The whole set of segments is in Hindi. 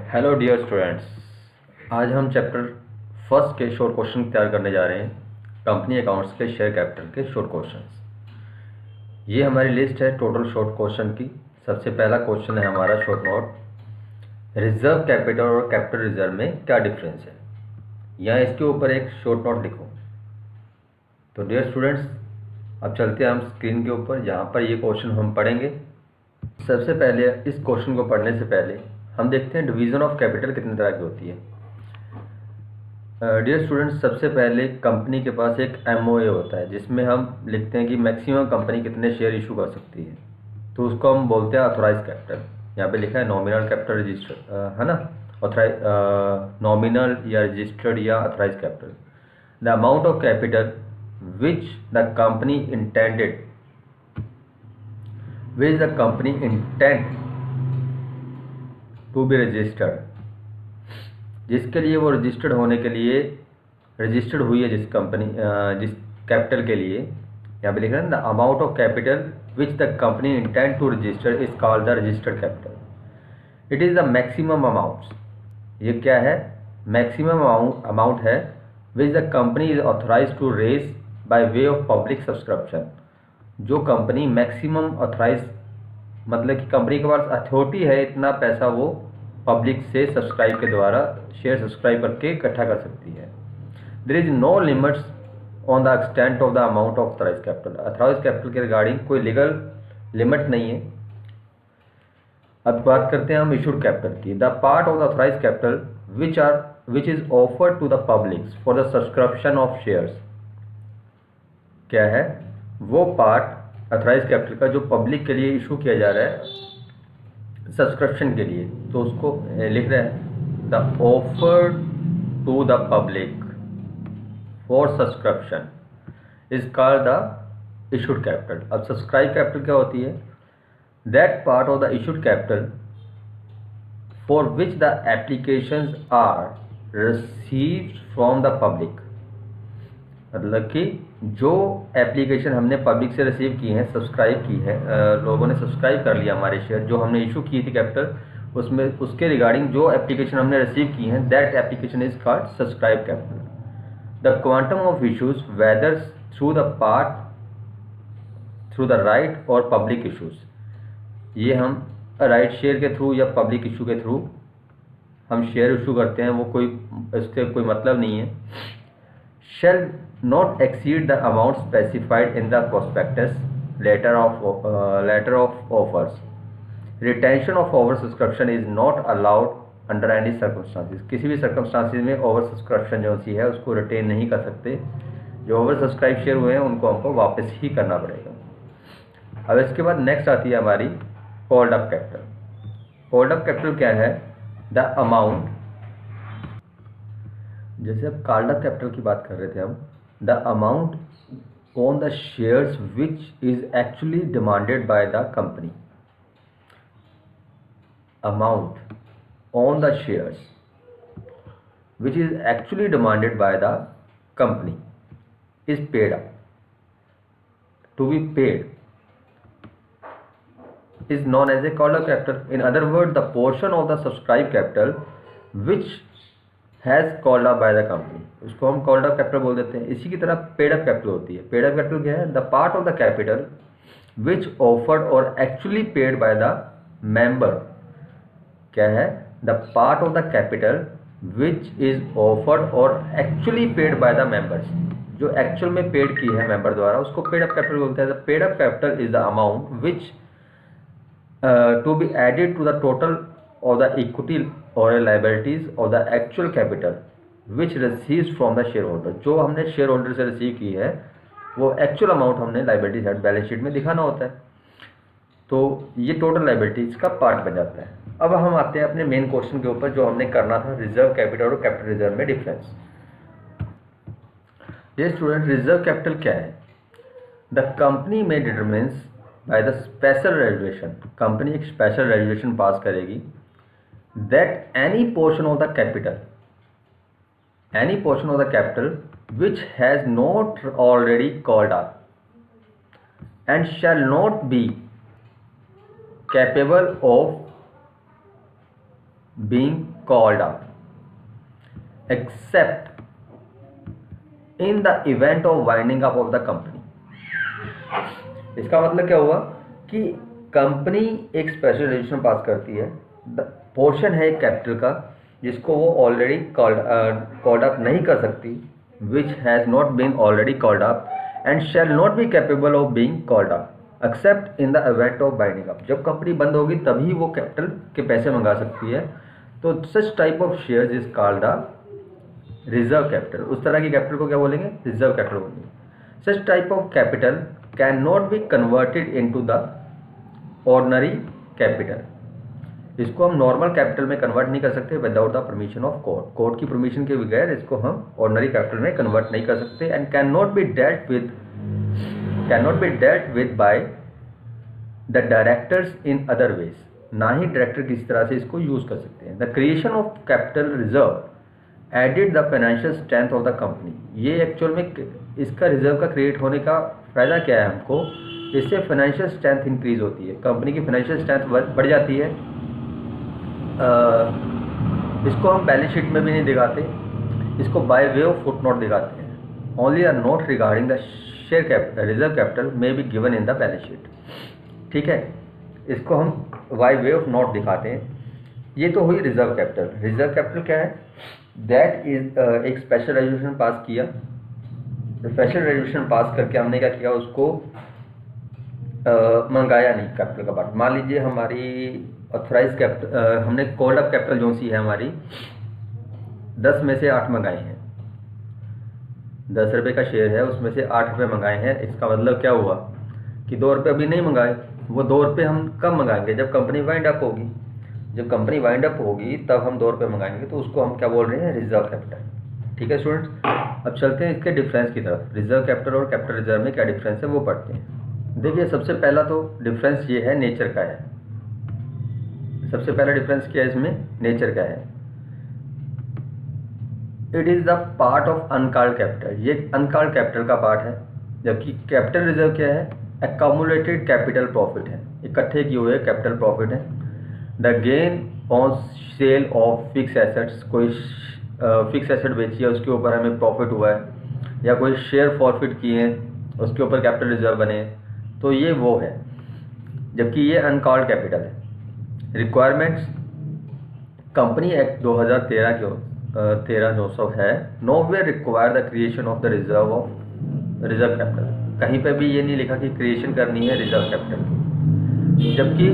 Hello dear students. आज हम चैप्टर फर्स्ट के शॉर्ट क्वेश्चन तैयार करने जा रहे हैं। कंपनी अकाउंट्स के शेयर कैपिटल के शॉर्ट क्वेश्चंस। ये हमारी लिस्ट है टोटल शॉर्ट क्वेश्चन की। सबसे पहला क्वेश्चन है हमारा शॉर्ट नोट, रिजर्व कैपिटल और कैपिटल रिजर्व में क्या डिफरेंस है। यहाँ इसके ऊपर एक शॉर्ट नोट लिखो। तो डियर स्टूडेंट्स, अब चलते हैं हम स्क्रीन के ऊपर जहाँ पर ये क्वेश्चन हम पढ़ेंगे। सबसे पहले इस क्वेश्चन को पढ़ने से पहले हम देखते हैं डिवीज़न ऑफ कैपिटल कितने तरह की होती है। डियर स्टूडेंट्स, सबसे पहले कंपनी के पास एक एमओए होता है जिसमें हम लिखते हैं कि मैक्सिमम कंपनी कितने शेयर इशू कर सकती है। तो उसको हम बोलते हैं ऑथराइज कैपिटल। यहाँ पे लिखा है नॉमिनल कैपिटल रजिस्टर्ड, है ना। ऑथराइज नॉमिनल या रजिस्टर्ड या authorise capital, the amount of capital which the company intended which the company intend to be registered, जिसके लिए वो रजिस्टर्ड होने के लिए रजिस्टर्ड हुई है, जिस कंपनी जिस कैपिटल के लिए यहाँ पे लिख रहे हैं the amount of capital which the company intend to register is called the registered capital. It is the maximum amount. ये क्या है? मैक्सिमम अमाउंट है which the company is authorise to raise by way of public subscription. जो कंपनी मैक्सिमम ऑथराइज, मतलब कि कंपनी के पास अथॉरिटी है इतना पैसा वो पब्लिक से सब्सक्राइब के द्वारा शेयर सब्सक्राइब करके इकट्ठा कर सकती है। There is no limits on the extent of the amount of authorise capital. Authorise capital के रिगार्डिंग कोई लीगल लिमिट नहीं है। अब बात करते हैं हम इशूड कैपिटल की। The part of the authorise capital which is offered to the public for the subscription of shares. क्या है वो पार्ट ऑथराइज कैपिटल का जो पब्लिक के लिए इशू किया जा रहा है सब्सक्रिप्शन के लिए। तो उसको लिख रहे हैं the offer to the public for subscription is called the issued capital. अब सब्सक्राइब कैपिटल क्या होती है? That part of the issued capital for which the applications are received from the public. मतलब कि जो एप्लीकेशन हमने पब्लिक से रिसीव की हैं, सब्सक्राइब की है, लोगों ने सब्सक्राइब कर लिया हमारे शेयर जो हमने इशू की थी कैपिटल, उसमें उसके रिगार्डिंग जो एप्लीकेशन हमने रिसीव की हैं, that application is called subscribe capital. The quantum of issues whether through the right और पब्लिक इशूज। ये हम राइट शेयर के थ्रू या पब्लिक इशू के थ्रू हम शेयर इशू करते हैं, वो कोई इसके कोई मतलब नहीं है। shall not exceed the amount specified in the prospectus letter of offers. Retention of oversubscription is not allowed under any circumstances. किसी भी circumstances में oversubscription जो सी है उसको रिटेन नहीं कर सकते। जो oversubscribe शेयर हुए हैं उनको हमको वापस ही करना पड़ेगा। अब इसके बाद नेक्स्ट आती है हमारी called up capital. Called up capital क्या है? द अमाउंट, जैसे अब कॉल्ड अप कैपिटल की बात कर रहे थे हम, the amount on the shares which is actually demanded by the company. Amount on the shares which is actually demanded by the company is paid up, to be paid is known as a called up capital. In other words, the portion of the subscribed capital which has called up by the company, उसको हम called up capital बोल देते हैं। इसी की तरह paid up capital होती है। paid up capital क्या है? The part of the capital which offered or actually paid by the member। क्या है? The part of the capital which is offered or actually paid by the members। जो actual में paid की है member द्वारा उसको paid up capital बोलते हैं। The paid up capital is the amount which to be added to the total of the equity or liabilities of the actual capital which receives from the shareholder। जो हमने शेयर होल्डर से रिसीव की है वो एक्चुअल अमाउंट हमने लाइबिलिटी साइड बैलेंस शीट में दिखाना होता है। तो ये टोटल लाइबिलिटीज का पार्ट बन जाता है। अब हम आते हैं अपने मेन क्वेश्चन के ऊपर जो हमने करना था, रिजर्व कैपिटल और कैपिटल रिजर्व में डिफरेंस। ये स्टूडेंट, रिजर्व कैपिटल क्या है? द कंपनी में determines by the special resolution. Company एक स्पेशल रेजुलेशन पास करेगी that any portion of the capital which has not already called up and shall not be capable of being called up except in the event of winding up of the company। इसका मतलब क्या हुआ कि कंपनी एक स्पेशल रेजोल्यूशन पास करती है, पोर्शन है एक कैपिटल का जिसको वो ऑलरेडी कॉल्ड अप नहीं कर सकती, which has not been already called up and shall not be capable of being called up except in the event of winding up. जब कंपनी बंद होगी तभी वो कैपिटल के पैसे मंगा सकती है। तो such type of shares is called the reserve capital. उस तरह की कैपिटल को क्या बोलेंगे? रिजर्व कैपिटल बोलेंगे। Such type of capital can not be converted into the ordinary capital. इसको हम नॉर्मल कैपिटल में कन्वर्ट नहीं कर सकते without the permission of court. Court की परमिशन के बगैर इसको हम ऑर्डिनरी कैपिटल में कन्वर्ट नहीं कर सकते। And can not be dealt with by the directors in other ways. ना ही डायरेक्टर किसी तरह से इसको यूज कर सकते हैं। The creation of capital reserve added the financial strength of the company. ये एक्चुअल में इसका रिजर्व का क्रिएट होने का फायदा क्या है हमको? इससे फाइनेंशियल स्ट्रेंथ इंक्रीज होती है, कंपनी की फाइनेंशियल स्ट्रेंथ बढ़ जाती है। इसको हम बैलेंस शीट में भी नहीं दिखाते, इसको bye way of foot note दिखाते हैं। Only a note regarding the share capital reserve capital may be given in the balance sheet. ठीक है, इसको हम बाय वे ऑफ नोट दिखाते हैं। ये तो हुई रिजर्व कैपिटल। रिजर्व कैपिटल क्या है? दैट इज एक स्पेशल रेजोल्यूशन पास किया। स्पेशल रेजोल्यूशन पास करके हमने क्या किया? उसको मंगाया नहीं कैपिटल का पार्ट। मान लीजिए हमारी ऑथराइज कैपिटल, हमने कॉल्ड अप कैपिटल जो सी है हमारी 10 में से 8 मंगाए हैं। 10 रुपये का शेयर है, उसमें से 8 रुपये मंगाए हैं। इसका मतलब क्या हुआ कि 2 रुपये अभी नहीं मंगाए। वो 2 रुपये हम कब मंगाएंगे? जब कंपनी वाइंड अप होगी। जब कंपनी वाइंड अप होगी तब हम 2 रुपये मंगाएंगे। तो उसको हम क्या बोल रहे हैं? Reserve capital. ठीक है स्टूडेंट्स, अब चलते हैं इसके डिफरेंस की तरफ। रिजर्व कैपिटल और कैपिटल रिजर्व में क्या डिफरेंस है वो पढ़ते हैं। देखिए, सबसे पहला तो डिफरेंस ये है नेचर का है। सबसे पहला डिफरेंस क्या है इसमें? नेचर का है। It is the part of uncalled capital. ये अनकॉल्ड कैपिटल का पार्ट है, जबकि कैपिटल रिजर्व क्या है? एक्यूमुलेटेड कैपिटल प्रॉफिट है, इकट्ठे किए हुए कैपिटल प्रॉफिट है। The gain on sale of fix assets, कोई फिक्स एसेट बेची है उसके ऊपर हमें प्रॉफिट हुआ है, या कोई शेयर फॉरफिट किए हैं उसके ऊपर कैपिटल रिजर्व बने, तो ये वो है। जबकि ये अनकॉल्ड कैपिटल है। रिक्वायरमेंट्स कंपनी एक्ट 2013 के 13/900 है। No way require the creation of the reserve capital. कहीं पे भी ये नहीं लिखा कि क्रिएशन करनी है रिजर्व कैपिटल की। जबकि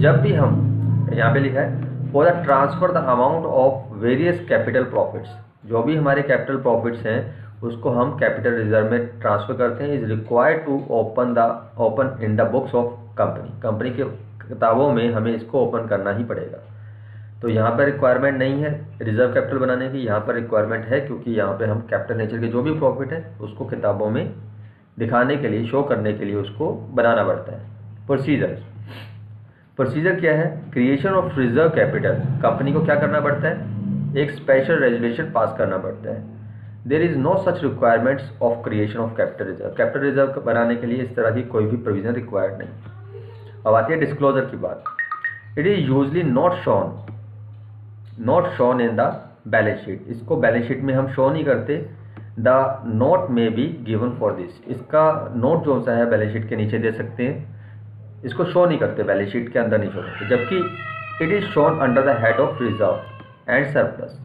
जब भी हम यहाँ पे लिखा है for the transfer the amount of various capital profits, जो भी हमारे कैपिटल प्रॉफिट्स हैं उसको हम कैपिटल रिजर्व में ट्रांसफर करते हैं। Is required to open in the books of company. Company के किताबों में हमें इसको ओपन करना ही पड़ेगा। तो यहाँ पर रिक्वायरमेंट नहीं है रिजर्व कैपिटल बनाने की, यहाँ पर रिक्वायरमेंट है क्योंकि यहाँ पे हम कैपिटल नेचर के जो भी प्रॉफिट है उसको किताबों में दिखाने के लिए, शो करने के लिए उसको बनाना पड़ता है। प्रोसीजर क्या है? Creation of reserve capital, company को क्या करना पड़ता है? एक स्पेशल रेजोल्यूशन पास करना पड़ता है। There is no such requirements of creation of capital reserve. Capital reserve बनाने के लिए इस तरह की कोई भी प्रोविजन रिक्वायर्ड नहीं। अब आती है डिस्क्लोजर की बात। It is usually not shown in the balance sheet. इसको बैलेंस शीट में हम शो नहीं करते। द नोट में बी गिवन फॉर दिस। इसका नोट जो सा है बैलेंस शीट के नीचे दे सकते हैं, इसको शो नहीं करते, बैलेंस शीट के अंदर नहीं शो करते। जबकि it is shown under the head of reserve and surplus.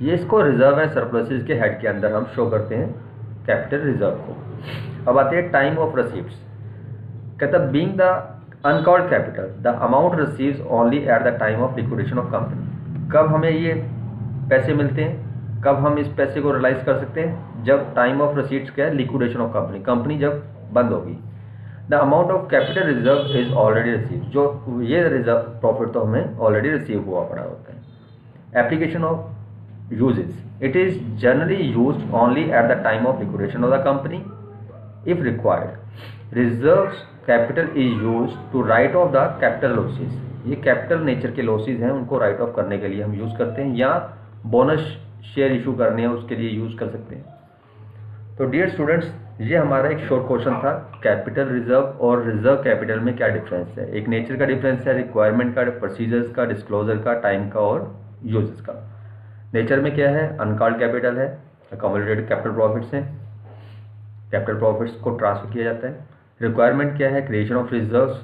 ये इसको रिजर्व एंड सरप्लसेस के हेड के अंदर हम शो करते हैं कैपिटल रिजर्व को। अब आते हैं टाइम ऑफ रिसीव्स। कहता being the uncalled capital the amount receives only at the time of liquidation of company. कब हमें ये पैसे मिलते हैं, कब हम इस पैसे को रियलाइज कर सकते हैं? जब टाइम ऑफ रिसीट्स क्या है? लिक्विडेशन ऑफ कंपनी, कंपनी जब बंद होगी। The amount of capital reserve is already receive. जो ये रिजर्व प्रॉफिट तो हमें ऑलरेडी रिसीव हुआ पड़ा होता है। Application of uses. It is generally used only at the time of liquidation of the company if required. Reserves capital is used to write off the capital losses. ये कैपिटल नेचर के लॉसेज हैं, उनको राइट ऑफ करने के लिए हम यूज़ करते हैं, या बोनस शेयर इशू करने हैं उसके लिए यूज़ कर सकते हैं। तो डियर स्टूडेंट्स, ये हमारा एक शॉर्ट क्वेश्चन था, कैपिटल रिजर्व और रिजर्व कैपिटल में क्या डिफरेंस है। एक नेचर का डिफरेंस है, रिक्वायरमेंट का, प्रोसीजर्स का, डिस्क्लोजर का, टाइम का और यूजेस का। नेचर में क्या है, अनकॉल्ड कैपिटल है, अकोमोडेटेड कैपिटल प्रॉफिट्स हैं, कैपिटल प्रॉफिट्स को ट्रांसफर किया जाता है। रिक्वायरमेंट क्या है, क्रिएशन ऑफ रिजर्व्स,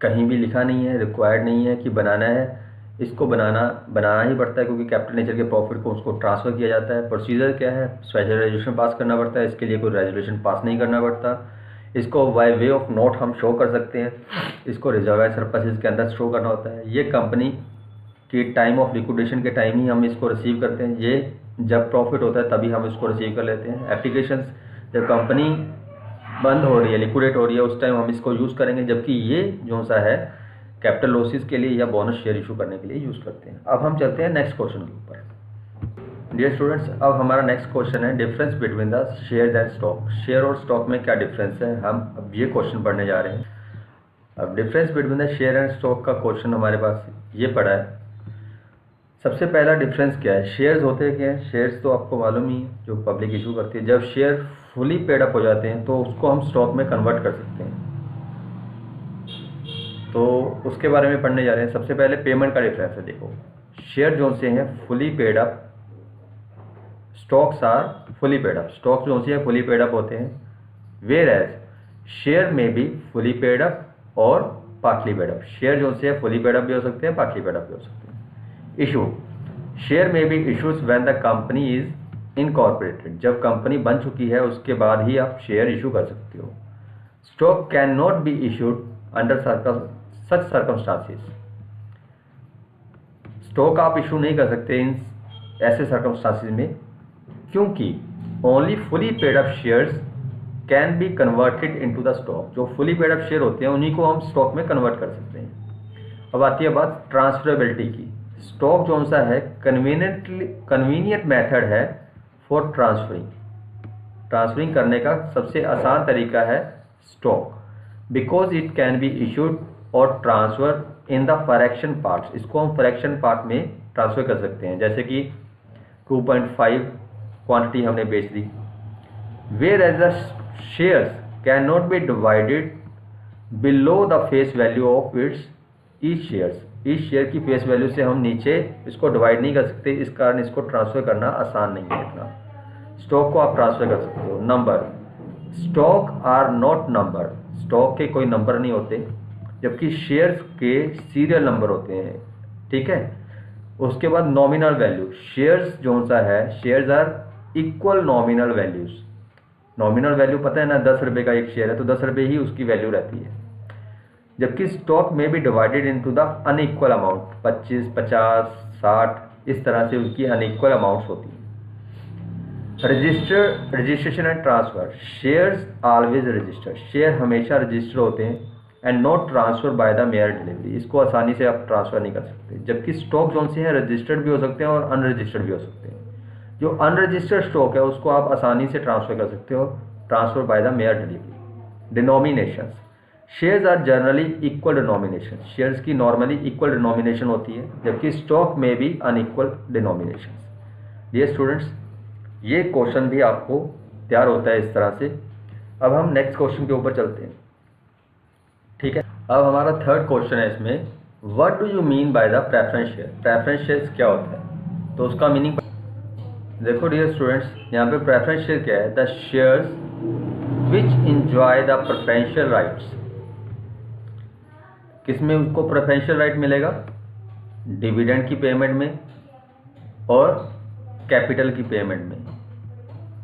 कहीं भी लिखा नहीं है, रिक्वायर्ड नहीं है कि बनाना है, इसको बनाना ही पड़ता है क्योंकि कैपिटल नेचर के प्रॉफिट को उसको ट्रांसफ़र किया जाता है। प्रोसीजर क्या है, स्पेशल रेजोल्यूशन पास करना पड़ता है, इसके लिए कोई रेजोल्यूशन पास नहीं करना पड़ता। इसको बाय वे ऑफ नोट हम शो कर सकते हैं, इसको रिजर्व एज सरप्लसेस के अंदर शो करना होता है। ये कंपनी की टाइम ऑफ लिक्विडेशन के टाइम ही हम इसको रिसीव करते हैं, ये जब प्रॉफिट होता है तभी हम इसको रिसीव कर लेते हैं। एप्लीकेशंस, जब कंपनी बंद हो रही है, लिक्विडेट हो रही है, उस टाइम हम इसको यूज़ करेंगे, जबकि ये जो सा है कैपिटल लॉसेस के लिए या बोनस शेयर इशू करने के लिए यूज़ करते हैं। अब हम चलते हैं नेक्स्ट क्वेश्चन के ऊपर। डियर स्टूडेंट्स, अब हमारा नेक्स्ट क्वेश्चन है difference between the share and stock. Share और स्टॉक में क्या डिफरेंस है, हम अब ये क्वेश्चन पढ़ने जा रहे हैं। अब difference between the share and stock का क्वेश्चन हमारे पास ये पड़ा है। सबसे पहला डिफरेंस क्या है, शेयर्स होते क्या हैं, शेयर्स तो आपको मालूम ही है, जो पब्लिक इशू करती है। जब शेयर फुली पेड अप हो जाते हैं तो उसको हम स्टॉक में कन्वर्ट कर सकते हैं, तो उसके बारे में पढ़ने जा रहे हैं। सबसे पहले पेमेंट का डिफरेंस है। देखो, शेयर जो से हैं fully paid up, stocks are fully paid up. Stocks जो से हैं फुली पेड अप होते हैं, वेयर एज शेयर में भी फुली पेड अप और पार्टली पेड अप। शेयर जो से फुली पेड अप भी हो सकते हैं, पार्टली पेड अप भी हो सकते हैं। इशू, शेयर में भी issues when the company is incorporated. जब कंपनी बन चुकी है उसके बाद ही आप शेयर इशू कर सकते हो। Stock can not be issued under such circumstances. Stock आप इशू नहीं कर सकते इन ऐसे सर्कमस्टांसिस में, क्योंकि only fully paid up shares can be converted into the stock. जो फुली पेड अप शेयर होते हैं उन्हीं को हम स्टॉक में कन्वर्ट कर सकते हैं। अब आती है बात ट्रांसफरेबिलिटी की। स्टॉक जो सा है कन्वीनियंट मेथड है फॉर ट्रांसफरिंग करने का सबसे आसान तरीका है stock, because it can be issued और transfer in the fraction parts. इसको हम फ्रैक्शन पार्ट में ट्रांसफर कर सकते हैं, जैसे कि 2.5 क्वांटिटी हमने बेच दी। Whereas the shares can not be divided below the face value of its each shares. इस शेयर की फेस वैल्यू से हम नीचे इसको डिवाइड नहीं कर सकते, इस कारण इसको ट्रांसफ़र करना आसान नहीं है इतना। स्टॉक को आप ट्रांसफ़र कर सकते हो। Number, stock are not number. Stock के कोई नंबर नहीं होते, जबकि शेयर्स के सीरियल नंबर होते हैं, ठीक है। उसके बाद नॉमिनल वैल्यू, शेयर्स जो सा है shares are equal nominal values. Nominal value पता है ना, 10 रुपये का एक शेयर है तो 10 रुपये ही उसकी वैल्यू रहती है। जबकि स्टॉक में भी divided into the unequal amount, 25, 50, 60 इस तरह से उसकी अनइक्वल अमाउंट्स होती हैं। Registration and transfer, shares always registered. Share हमेशा रजिस्टर होते हैं and not transfer by the mere delivery. इसको आसानी से आप ट्रांसफ़र नहीं कर सकते। जबकि स्टॉक जो से हैं रजिस्टर्ड भी हो सकते हैं और अनरजिस्टर्ड भी हो सकते हैं। जो अनरजिस्टर्ड स्टॉक है उसको आप आसानी से ट्रांसफ़र कर सकते हो, transfer by the mere delivery. Denominations, shares are generally equal denomination. Shares की नॉर्मली इक्वल डिनोमिनेशन होती है, जबकि स्टॉक में भी अनइक्वल डिनोमिनेशन। डियर स्टूडेंट्स, ये क्वेश्चन भी आपको तैयार होता है इस तरह से। अब हम नेक्स्ट क्वेश्चन के ऊपर चलते हैं, ठीक है। अब हमारा थर्ड क्वेश्चन है इसमें, what do you mean by the preference share. Preference shares क्या होता है, तो उसका मीनिंग देखो डियर स्टूडेंट्स। यहाँ पे प्रेफरेंस शेयर क्या है, the shares which enjoy the preferential rights. किसमें उसको प्रेफरेंशियल राइट मिलेगा, डिविडेंड की पेमेंट में और कैपिटल की पेमेंट में।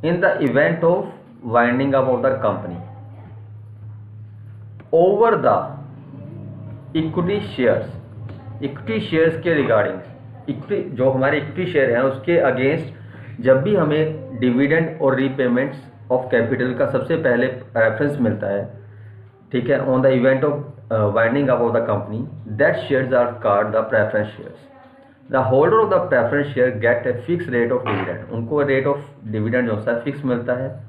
इन the event of winding up of the company over the equity shares. Equity shares के रिगार्डिंग, इक्विटी जो हमारे इक्विटी शेयर हैं उसके अगेंस्ट जब भी हमें डिविडेंड और रीपेमेंट्स ऑफ कैपिटल का सबसे पहले रेफरेंस मिलता है, ठीक है, on the event of winding up of the company, that shares are called the preference shares. The holder of the preference share get a fix rate of dividend. उनको रेट ऑफ डिविडेंड जो है फिक्स मिलता है।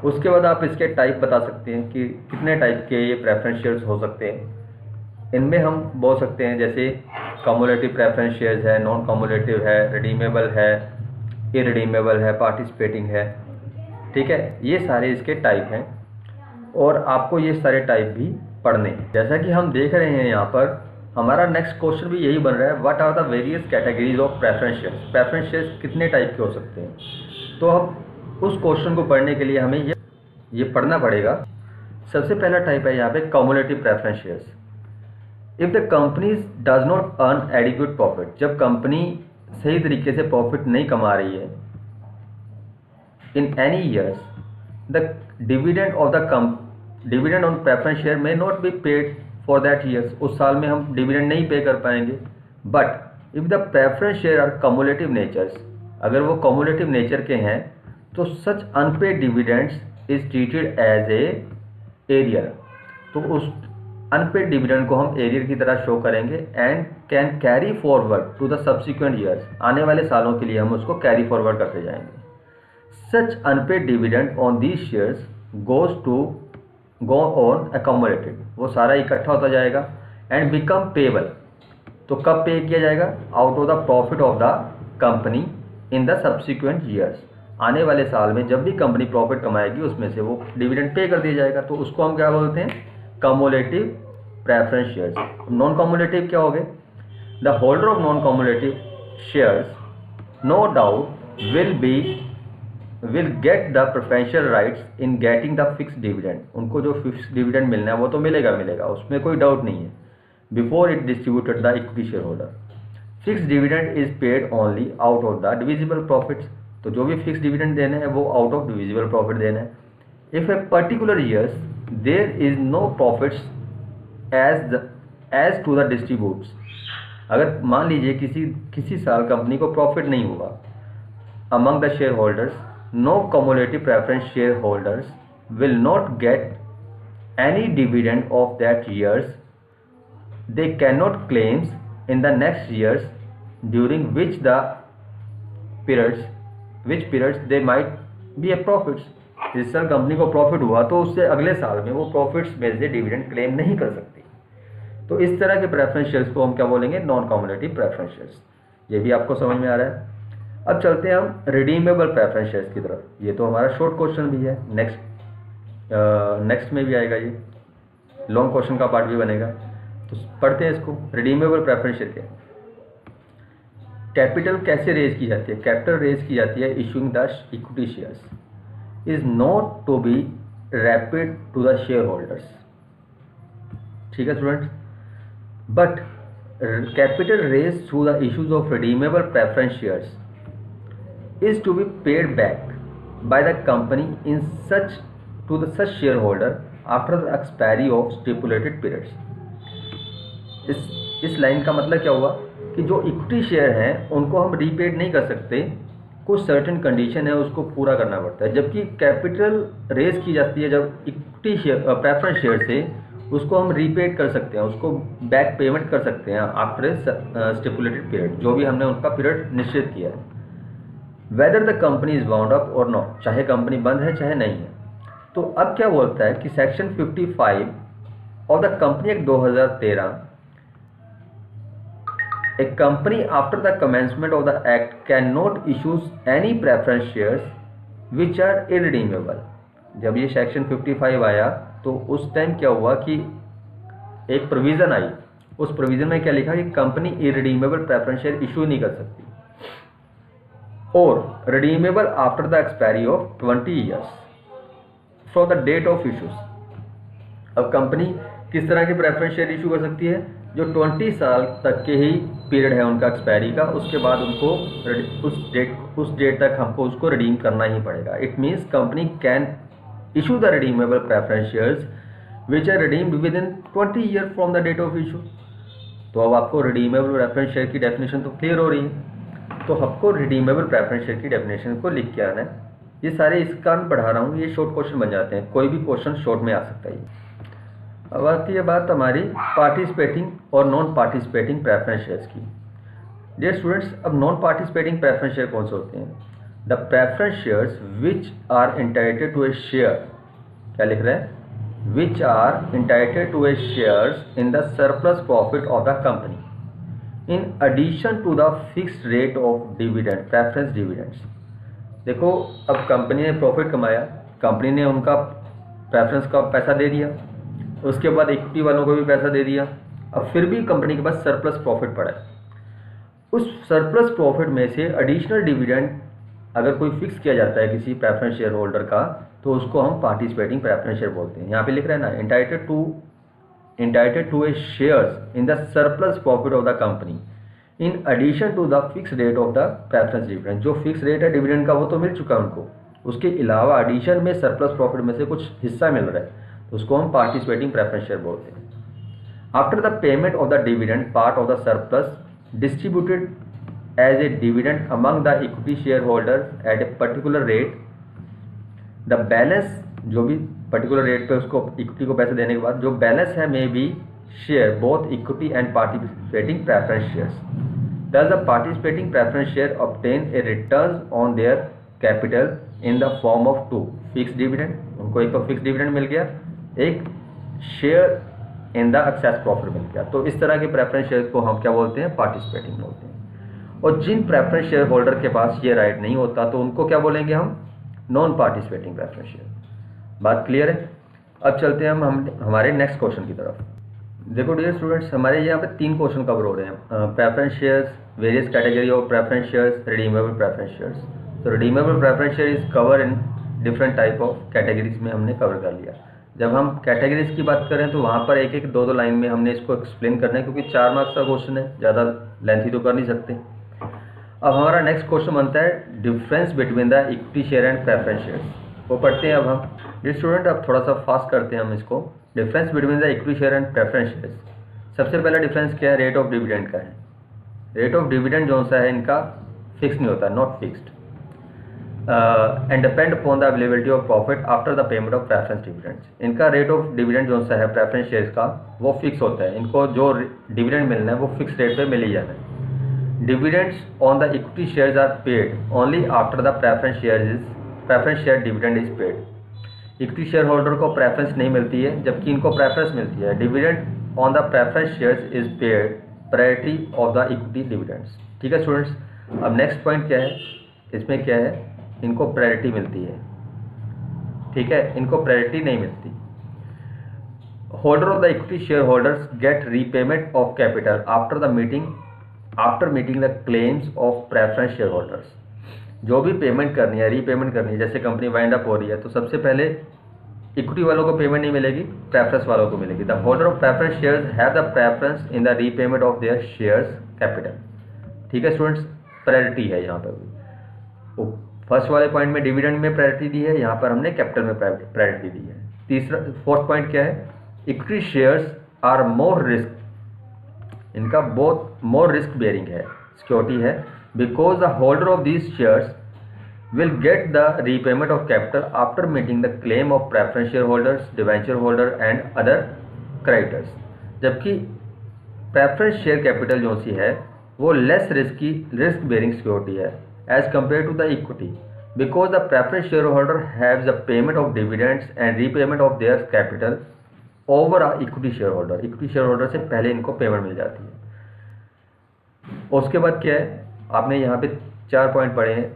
उसके बाद आप इसके टाइप बता सकते हैं कि कितने टाइप के ये प्रेफरेंस शेयर्स हो सकते हैं। इनमें हम बोल सकते हैं जैसे कम्युलेटिव प्रेफरेंस शेयर्स है, नॉन कम्युलेटिव है, रिडीमेबल है, इररिडीमेबल है, पार्टिसिपेटिंग है, ठीक है। ये सारे इसके टाइप हैं और आपको ये सारे टाइप भी पढ़ने हैं। जैसा कि हम देख रहे हैं यहाँ पर हमारा नेक्स्ट क्वेश्चन भी यही बन रहा है, what are the various categories of preference shares. Preference shares कितने टाइप के हो सकते हैं, तो अब उस क्वेश्चन को पढ़ने के लिए हमें ये पढ़ना पड़ेगा। सबसे पहला टाइप है यहाँ पे cumulative preference shares. If the company does not earn adequate profit, जब कंपनी सही तरीके से प्रॉफिट नहीं कमा रही है in any years, the dividend of the dividend on preference share may not be paid for that years, उस साल में हम डिविडेंड नहीं पे कर पाएंगे। But if the preference share are cumulative natures, अगर वो कम्युलेटिव नेचर के हैं तो such unpaid dividends is treated as a arrear, तो उस अनपेड डिविडेंड को हम एरियर की तरह शो करेंगे and can carry forward to the subsequent years, आने वाले सालों के लिए हम उसको कैरी फॉरवर्ड करते जाएंगे। Such unpaid dividend on these shares go on accommodated, वो सारा इकट्ठा होता जाएगा एंड बिकम पेबल, तो कब पे किया जाएगा, out of the profit of the company in the subsequent years, आने वाले साल में जब भी कंपनी प्रॉफिट कमाएगी उसमें से वो डिविडेंड पे कर दिया जाएगा, तो उसको हम क्या बोलते हैं, cumulative preference shares. Non cumulative क्या हो गए, the holder of non cumulative shares no doubt will get the preferential rights in getting the fix dividend, उनको जो फिक्स डिविडेंड मिलना है वो तो मिलेगा, उसमें कोई डाउट नहीं है, before it distributed the equity share holder. Fix dividend is paid only out of the divisible profits, तो जो भी फिक्स डिविडेंड देने हैं वो आउट ऑफ डिविजिबल प्रॉफिट देना है। If a particular years there is no profits as to the distributes, अगर मान लीजिए किसी साल कंपनी को प्रॉफिट नहीं हुआ, among the share holders no cumulative preference shareholders will not get any dividend of that years, they cannot claims in the next years during which periods they might be a profits, जिस साल कंपनी को प्रॉफिट हुआ तो उससे अगले साल में वो प्रॉफिट्स में से डिविडेंड क्लेम नहीं कर सकती। तो इस तरह के प्रेफरेंस शेयर्स को हम क्या बोलेंगे, नॉन कम्युलेटिव प्रेफरेंस शेयर्स। ये भी आपको समझ में आ रहा है। अब चलते हैं हम रिडीमेबल प्रेफरेंस शेयर्स की तरफ। ये तो हमारा शॉर्ट क्वेश्चन भी है, नेक्स्ट में भी आएगा, ये लॉन्ग क्वेश्चन का पार्ट भी बनेगा, तो पढ़ते हैं इसको। रिडीमेबल प्रेफरेंस शेयर क्या है, कैपिटल कैसे रेज की जाती है, कैपिटल रेज की जाती है issuing the equity shares is not to be repaid to the share holders, ठीक है students, but capital raise through the issues of redeemable preference shares is to be paid back by the company in such shareholder after the expiry of stipulated periods। इस लाइन का मतलब क्या हुआ कि जो इक्विटी शेयर हैं उनको हम रीपेड नहीं कर सकते, कुछ सर्टेन कंडीशन है उसको पूरा करना पड़ता है, जबकि कैपिटल रेज की जाती है जब इक्विटी शेयर प्रेफरेंस शेयर से, उसको हम रीपेड कर सकते हैं, उसको बैक पेमेंट कर सकते हैं आफ्टर स्टिपुलेटेड पीरियड, जो भी हमने उनका पीरियड निश्चित किया है। Whether the company is bound up और नॉट, चाहे कंपनी बंद है चाहे नहीं है। तो अब क्या बोलता है कि section 55 of the company act 2013, a company after the commencement of the act can not issues any preference shares which are irredeemable. जब ये सेक्शन 55 आया तो उस टाइम क्या हुआ कि एक प्रोविज़न आई, उस प्रोविज़न में क्या लिखा कि company irredeemable preference share issue नहीं कर सकती, और redeemable after the expiry of 20 years from the date of issues. अब कंपनी किस तरह के प्रेफरेंस शेयर इशू कर सकती है, जो 20 साल तक के ही पीरियड है उनका एक्सपायरी का, उसके बाद उनको उस डेट तक हमको उसको रिडीम करना ही पड़ेगा। It means company can issue the redeemable preference shares which are redeemed within 20 year from the date of issue. तो अब आपको रिडीमेबल प्रेफरेंस शेयर की डेफिनेशन तो क्लियर हो रही है, तो आपको रिडीमेबल प्रेफरेंस शेयर की डेफिनेशन को लिख के आना है। ये सारे इस कारण पढ़ा रहा हूँ, ये शॉर्ट क्वेश्चन बन जाते हैं, कोई भी क्वेश्चन शॉर्ट में आ सकता है। अब आती है बात हमारी पार्टिसिपेटिंग और नॉन पार्टिसिपेटिंग प्रेफरेंस शेयर्स की। डियर स्टूडेंट्स, अब नॉन पार्टिसिपेटिंग प्रेफरेंस शेयर कौन से होते हैं, the preference shares which are entitled to a share, क्या लिख रहे हैं, which are entitled to a shares in the surplus profit of the company in addition to the fixed rate of dividend preference dividends। देखो अब कंपनी ने प्रॉफिट कमाया, कंपनी ने उनका प्रेफरेंस का पैसा दे दिया, उसके बाद इक्विटी वालों को भी पैसा दे दिया, अब फिर भी कंपनी के पास सरप्लस प्रॉफिट पड़ा है। उस सरप्लस प्रॉफिट में से एडिशनल डिविडेंड अगर कोई फिक्स किया जाता है किसी प्रेफरेंस शेयर होल्डर का, तो उसको हम पार्टिसिपेटिंग प्रेफरेंस शेयर बोलते हैं। यहाँ पे लिख रहे हैं ना, entitled to a shares in the surplus profit of the company in addition to the fixed rate of the preference dividend। जो फिक्स रेट है डिविडेंड का वो तो मिल चुका है उनको, उसके अलावा एडिशन में सरप्लस प्रॉफिट में से कुछ हिस्सा मिल रहा है, तो उसको हम पार्टिसिपेटिंग प्रेफरेंस शेयर बोलते हैं। After the payment of the dividend part of the surplus distributed as a dividend among the equity share holder at a particular rate, the balance, जो भी पर्टिकुलर रेट पे उसको इक्विटी को पैसे देने के बाद जो बैलेंस है may be share both equity and participating preference shares. Thus the participating preference share obtain a return on their capital in the form of two fixed dividend, उनको एक तो फिक्स डिविडेंड मिल गया, एक share in the excess profit मिल गया। तो इस तरह के प्रेफरेंस शेयर को हम क्या बोलते हैं, पार्टिसिपेटिंग बोलते हैं। और जिन प्रेफरेंस शेयर होल्डर के पास ये राइट नहीं होता तो उनको क्या बोलेंगे हम, नॉन पार्टिसिपेटिंग प्रेफरेंस शेयर। बात क्लियर है? अब चलते हैं हम हमारे नेक्स्ट क्वेश्चन की तरफ। देखो डियर स्टूडेंट्स, हमारे यहाँ पे 3 क्वेश्चन कवर हो रहे हैं, preference shares, various category of preference shares, redeemable preference shares. तो redeemable preference share is cover in different type of categories में हमने कवर कर लिया। जब हम कैटेगरीज की बात करें तो वहाँ पर एक एक 2-2 लाइन में हमने इसको एक्सप्लेन करना है, क्योंकि 4 मार्क्स का क्वेश्चन है, ज़्यादा लेंथी तो कर नहीं सकते। अब हमारा नेक्स्ट क्वेश्चन बनता है difference between the equity share and preference share. वो पढ़ते हैं अब हम। डियर स्टूडेंट, अब थोड़ा सा फास्ट करते हैं हम इसको। Difference between the equity share and preference shares. सबसे पहला डिफरेंस क्या है, रेट ऑफ डिविडेंड का है। रेट ऑफ डिविडेंड जो सा है इनका फिक्स नहीं होता, not fixed, and depend upon the availability of profit after the payment of preference dividends. इनका रेट ऑफ डिविडेंड जो सा है प्रेफरेंस शेयर्स का वो फिक्स होता है, इनको जो डिविडेंड मिलना है वो फिक्स रेट पे मिल ही जाना है। Dividends on the equity shares are paid only after the preference share dividend is paid. Equity share holder को प्रेफरेंस नहीं मिलती है, जबकि इनको प्रेफरेंस मिलती है। Dividend on the preference shares is paid priority of the equity dividends. ठीक है स्टूडेंट्स, अब नेक्स्ट पॉइंट क्या है, इसमें क्या है, इनको प्रायोरिटी मिलती है। ठीक है, इनको प्रायोरिटी नहीं मिलती। Holder of the equity share holders get repayment of capital after meeting the claims of preference share holders. जो भी पेमेंट करनी है, रीपेमेंट करनी है, जैसे कंपनी वाइंड अप हो रही है तो सबसे पहले इक्विटी वालों को पेमेंट नहीं मिलेगी, प्रेफरेंस वालों को मिलेगी। The holder of preference shares have the preference in the repayment of their shares capital. ठीक है स्टूडेंट्स, प्रायोरिटी है यहाँ पर भी। फर्स्ट वाले पॉइंट में डिविडेंड में प्रायोरिटी दी है, यहाँ पर हमने कैपिटल में प्रायोरिटी दी है। फोर्थ पॉइंट क्या है, equity shares are more risk, इनका बहुत मोर रिस्क बेयरिंग है, सिक्योरिटी है, because the holder of these shares will get the repayment of capital after meeting the claim of preference shareholders, debenture holder and other creditors। जबकि preference share capital जो सी है वो less risk bearing security है as compared to the equity, because the preference shareholder has the payment of dividends and repayment of their capital over a equity shareholder। equity shareholder से पहले इनको पेमेंट मिल जाती है। उसके बाद क्या है, आपने यहाँ पे 4 पॉइंट पढ़े हैं।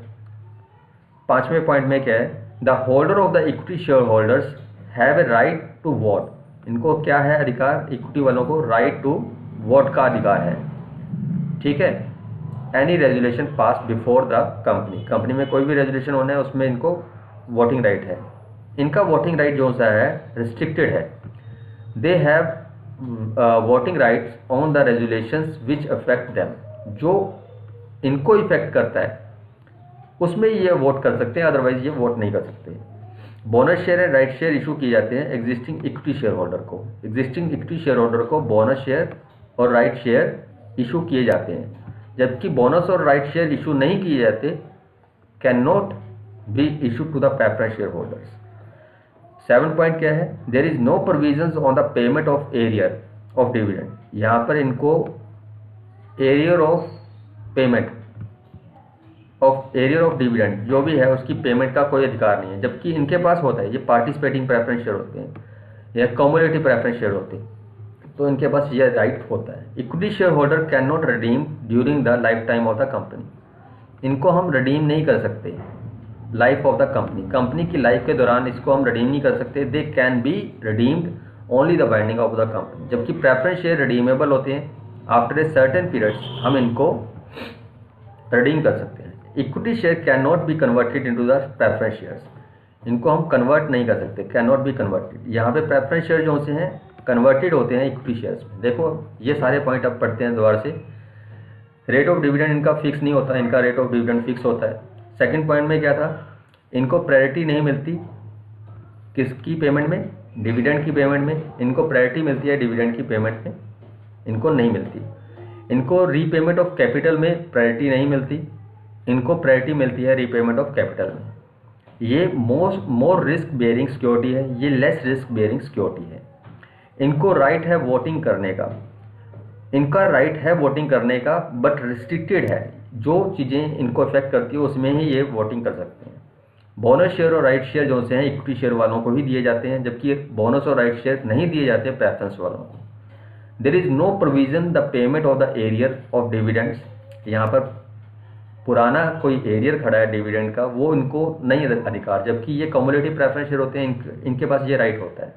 5वें पॉइंट में क्या है, the holder of the equity share holders have a right to vote. इनको क्या है अधिकार, इक्विटी वालों को राइट टू वोट का अधिकार है। ठीक है, any resolution pass before the company में कोई भी रेजुलेशन होना है उसमें इनको वोटिंग राइट है। इनका वोटिंग राइट जो सा है रिस्ट्रिक्टेड है। They have voting rights on the resolutions which affect them. जो इनको इफेक्ट करता है उसमें ये वोट कर सकते हैं, अदरवाइज ये वोट नहीं कर सकते। Bonus share and right share issue किए जाते हैं एग्जिस्टिंग इक्विटी शेयर होल्डर को। एग्जिस्टिंग इक्विटी शेयर होल्डर को बोनस शेयर और राइट शेयर इशू किए जाते हैं, जबकि बोनस और राइट शेयर इशू नहीं किए जाते, can not be issue to the preference share holders. 7 point क्या है, there is no provisions on the payment of arrear of dividend. यहाँ पर इनको arrear of payment of arrear of dividend जो भी है उसकी पेमेंट का कोई अधिकार नहीं है, जबकि इनके पास होता है। ये पार्टिसिपेटिंग प्रेफरेंस शेयर होते हैं या कम्युलेटिव प्रेफरेंस शेयर होते हैं, तो इनके पास ये राइट होता है। Equity share holder can not redeem during the life time of the company. इनको हम रिडीम नहीं कर सकते life of the company, company की लाइफ के दौरान इसको हम रिडीम नहीं कर सकते। They can be redeemed only the binding of the company, जबकि प्रेफरेंस शेयर रिडीमेबल होते हैं आफ्टर ए सर्टेन पीरियड्स, हम इनको रिडीम कर सकते हैं। Equity share can not be converted into the preference shares, इनको हम कन्वर्ट नहीं कर सकते, कैन नॉट बी कन्वर्टेड। यहाँ पे प्रेफरेंस शेयर जो से हैं कन्वर्टेड होते हैं इक्विटी शेयर्स में। देखो ये सारे पॉइंट अब पढ़ते हैं दोबारा से। रेट ऑफ डिविडेंड इनका फिक्स नहीं होता, इनका रेट ऑफ डिविडेंड फिक्स होता है। सेकंड पॉइंट में क्या था, इनको प्रायोरिटी नहीं मिलती किसकी पेमेंट में, डिविडेंड की पेमेंट में। इनको प्रायोरिटी मिलती है डिविडेंड की पेमेंट में, इनको नहीं मिलती। इनको रीपेमेंट ऑफ कैपिटल में प्रायोरिटी नहीं मिलती, इनको प्रायोरिटी मिलती है रीपेमेंट ऑफ कैपिटल में। ये मोर रिस्क बेयरिंग सिक्योरिटी है, ये लेस रिस्क बेयरिंग सिक्योरिटी है। इनको राइट है वोटिंग करने का, इनका राइट है वोटिंग करने का, बट रिस्ट्रिक्टेड है। जो चीज़ें इनको अफेक्ट करती है उसमें ही ये वोटिंग कर सकते हैं। बोनस शेयर और राइट शेयर जो से हैं इक्विटी शेयर वालों को ही दिए जाते हैं, जबकि बोनस और राइट शेयर नहीं दिए जाते प्रेफरेंस वालों को। There is no provision the payment of the arrear of dividends, यहाँ पर पुराना कोई एरियर खड़ा है डिविडेंड का, वो इनको नहीं अधिकार, जबकि ये कम्युलेटिव प्रेफरेंस शेयर होते हैं, इनके पास ये राइट होता है।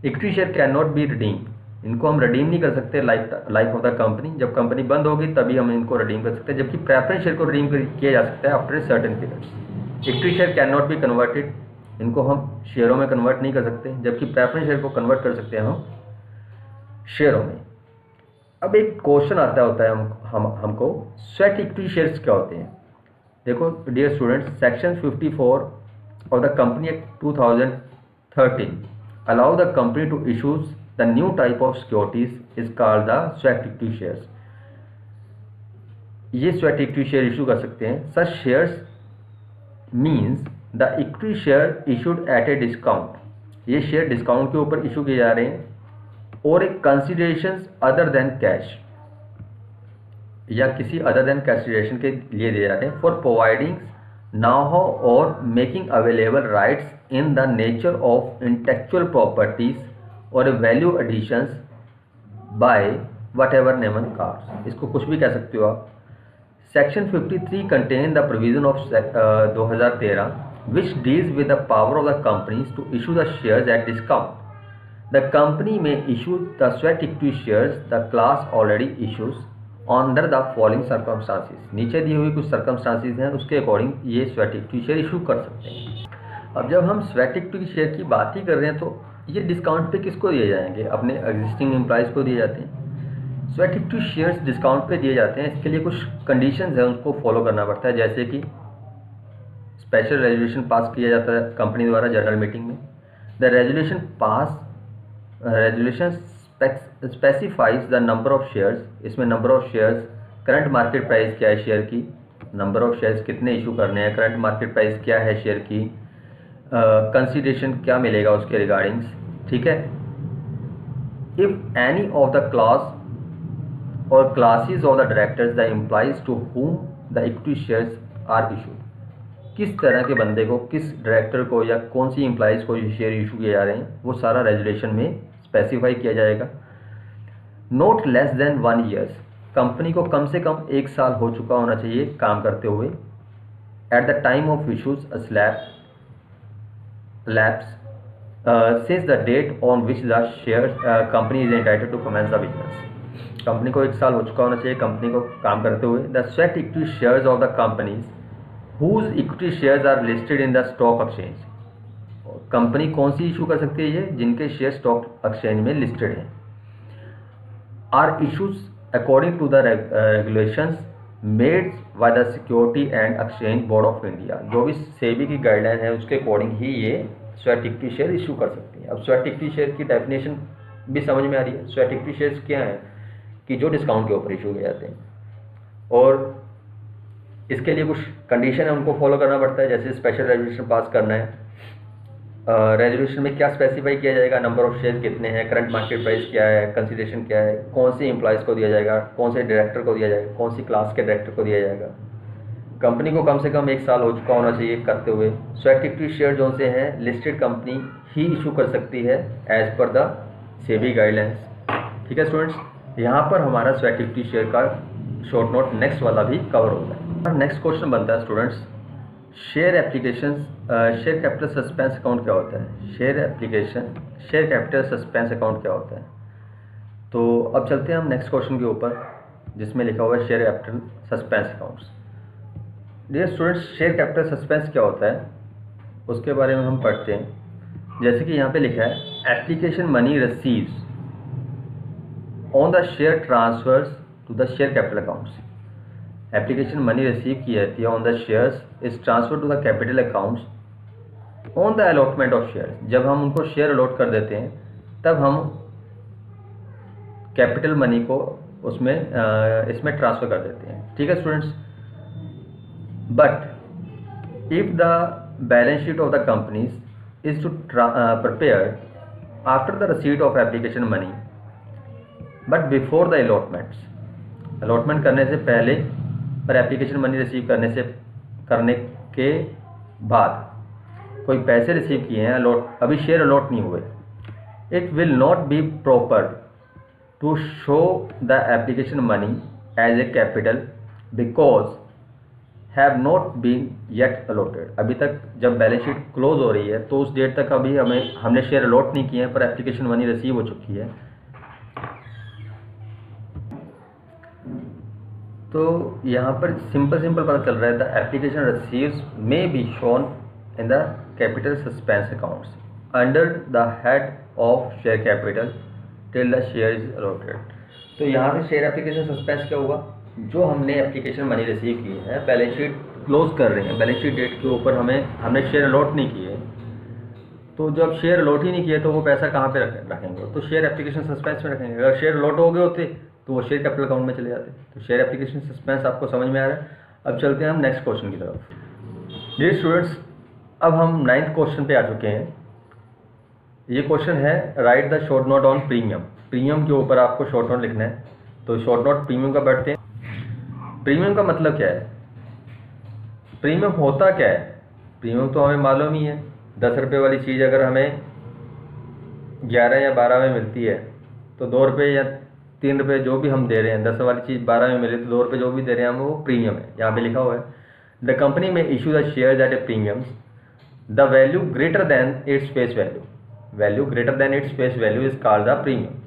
Equity share can not B redeem, इनको हम रिडीम नहीं कर सकते लाइफ ऑफ द कंपनी, जब कंपनी बंद होगी तभी हम इनको रिडीम कर सकते हैं, जबकि प्रेफरेंस शेयर को रिडीम किया जा सकता है after certain periods. Equity share can not be converted, इनको हम शेयरों में कन्वर्ट नहीं कर सकते, जबकि प्रेफरेंस शेयर को कन्वर्ट कर सकते हैं हम शेयरों में। अब एक क्वेश्चन आता होता है हमको स्वेट इक्विटी शेयर्स क्या होते हैं। देखो dear students, section 54 of the company act 2013 allow the company to issue the new type of securities is called the sweat equity shares। ये sweat equity share इशू कर सकते हैं। such shares means the equity share issued at a discount, ये शेयर डिस्काउंट के ऊपर इशू किए जा रहे हैं, और एक कंसिडरेशन अदर देन कैश, या किसी अदर देन कंसिडरेशन के लिए दिए जाते हैं, फॉर प्रोवाइडिंग नाउ और making available rights in the nature of intellectual properties or value additions by whatever named cards, इसको कुछ भी कह सकते हो आप। Section 53 contain the provision of 2013 which deals with the power of the companies to issue the shares at discount। The company may issue the sweat equity shares the class already issues under the following circumstances। नीचे दी हुई कुछ circumstances हैं, उसके अकॉर्डिंग ये sweat equity share इशू कर सकते हैं। अब जब हम स्वेट इक्विटी शेयर की बात ही कर रहे हैं तो ये डिस्काउंट पे किसको दिए जाएंगे, अपने एग्जिस्टिंग एम्प्लॉयज़ को दिए जाते हैं। स्वेट इक्विटी शेयर्स डिस्काउंट पे दिए जाते हैं, इसके लिए कुछ कंडीशंस हैं, उनको फॉलो करना पड़ता है। जैसे कि स्पेशल रेजोल्यूशन पास किया जाता है कंपनी द्वारा जनरल मीटिंग में। The resolution specifies the number of shares, इसमें number of shares, current market price क्या है शेयर की, नंबर ऑफ शेयर्स कितने इशू करने हैं, करंट मार्केट प्राइस क्या है शेयर की, कंसिडरेशन क्या मिलेगा उसके रिगार्डिंग्स, ठीक है। If any of the class और classes of the directors the employees to whom the equity shares are issued, किस तरह के बंदे को, किस डायरेक्टर को या कौन सी एम्प्लॉइज़ को ये शेयर इशू किए जा रहे हैं, वो सारा रेजुलेशन में स्पेसिफाई किया जाएगा। Note less than 1 years, company को कम से कम 1 साल हो चुका होना चाहिए काम करते हुए। At the time of issues a slab lapse since the date on which the shares company is entitled to commence the business। Company को 1 साल हो चुका होना चाहिए कंपनी को काम करते हुए। The sweat equity shares of the companies whose equity shares are listed in the stock exchange, company कौन सी इशू कर सकती है ये, जिनके शेयर स्टॉक एक्सचेंज में लिस्टेड हैं। Are issues according to the regulations made by the security and exchange board of India, जो भी सेबी की गाइडलाइन है उसके अकॉर्डिंग ही ये स्वेट इक्विटी शेयर इशू कर सकती है। अब स्वेट इक्विटी शेयर की डेफिनेशन भी समझ में आ रही है। स्वेट इक्विटी शेयर्स क्या है कि जो डिस्काउंट के ऊपर इशू किए जाते हैं, और इसके लिए कुछ कंडीशन है उनको फॉलो करना पड़ता है। जैसे स्पेशल रेजोल्यूशन पास करना है, रेजोल्यूशन में क्या स्पेसिफाई किया जाएगा, नंबर ऑफ शेयर्स कितने हैं, करंट मार्केट प्राइस क्या है, कंसिडरेशन क्या है, कौन से एम्प्लॉयज़ को दिया जाएगा, कौन से डायरेक्टर को दिया जाएगा, कौन सी क्लास के डायरेक्टर को दिया जाएगा। कंपनी को कम से कम 1 साल हो चुका होना चाहिए करते हुए। स्वेट इक्विटी शेयर जो से हैं लिस्टेड कंपनी ही इशू कर सकती है एज पर द सेबी गाइडलाइंस। ठीक है स्टूडेंट्स, यहाँ पर हमारा स्वेट इक्विटी शेयर का शॉर्ट नोट नेक्स्ट वाला भी कवर होता है। नेक्स्ट क्वेश्चन बनता है students, share application, share capital suspense account क्या होता है? शेयर कैपिटल सस्पेंस अकाउंट क्या होता है? तो अब चलते हैं हम नेक्स्ट क्वेश्चन के ऊपर, जिसमें लिखा हुआ है share capital suspense accounts. Dear students, share capital suspense क्या होता है उसके बारे में हम पढ़ते हैं। जैसे कि यहाँ पे लिखा है, application money receives on the share transfers to the share capital accounts. Application money receive की जाती है on the shares is transfer to the capital accounts on the allotment of share. जब हम उनको शेयर अलॉट कर देते हैं तब हम कैपिटल मनी को उसमें इसमें ट्रांसफ़र कर देते हैं। ठीक है students, but if the balance sheet of the companies is to prepare after the receipt of application money but before the allotments, allotment करने से पहले पर एप्लीकेशन मनी रिसीव करने के बाद कोई पैसे रिसीव किए हैं, अभी शेयर अलॉट नहीं हुए, it will not be proper to show the application money as a capital because have not been yet allotted. अभी तक जब बैलेंस शीट क्लोज हो रही है तो उस डेट तक अभी हमने शेयर अलॉट नहीं किए हैं, पर एप्लीकेशन मनी रिसीव हो चुकी है। तो यहाँ पर सिंपल पता चल रहा है, the application receives may be shown in the capital suspense accounts under the head of share capital till the share is allotted. तो यहाँ से शेयर एप्लीकेशन सस्पेंस क्या होगा? जो हमने एप्लीकेशन मनी रिसीव की है, बैलेंस शीट क्लोज कर रहे हैं, बैलेंस शीट डेट के ऊपर हमने शेयर अलॉट नहीं किए, तो जब शेयर अलॉट ही नहीं किए तो वो पैसा कहाँ पे रखेंगे? तो शेयर एप्लीकेशन सस्पेंस में रखेंगे। अगर शेयर अलॉट हो गए होते तो वो शेयर कैपिटल अकाउंट में चले जाते। तो शेयर एप्लीकेशन सस्पेंस आपको समझ में आ रहा है। अब चलते हैं हम नेक्स्ट क्वेश्चन की तरफ। डियर स्टूडेंट्स, अब हम 9th क्वेश्चन पे आ चुके हैं। ये क्वेश्चन है, right the short note on premium. Premium के ऊपर आपको शॉर्ट नोट लिखना है। तो शॉर्ट नोट प्रीमियम का पढ़ते हैं। प्रीमियम का मतलब क्या है? प्रीमियम होता क्या है? प्रीमियम तो हमें मालूम ही है, 10 रुपये वाली चीज़ अगर हमें 11 या 12 में मिलती है तो 2 रुपये या 3 रुपये जो भी हम दे रहे हैं, 10 वाली चीज़ 12 में मिले तो 2 रुपये जो भी दे रहे हैं हम, वो प्रीमियम है। यहाँ पे लिखा हुआ है, the company may issue the share at a premiums the value greater than its face value. Value greater than its face value is called the premium.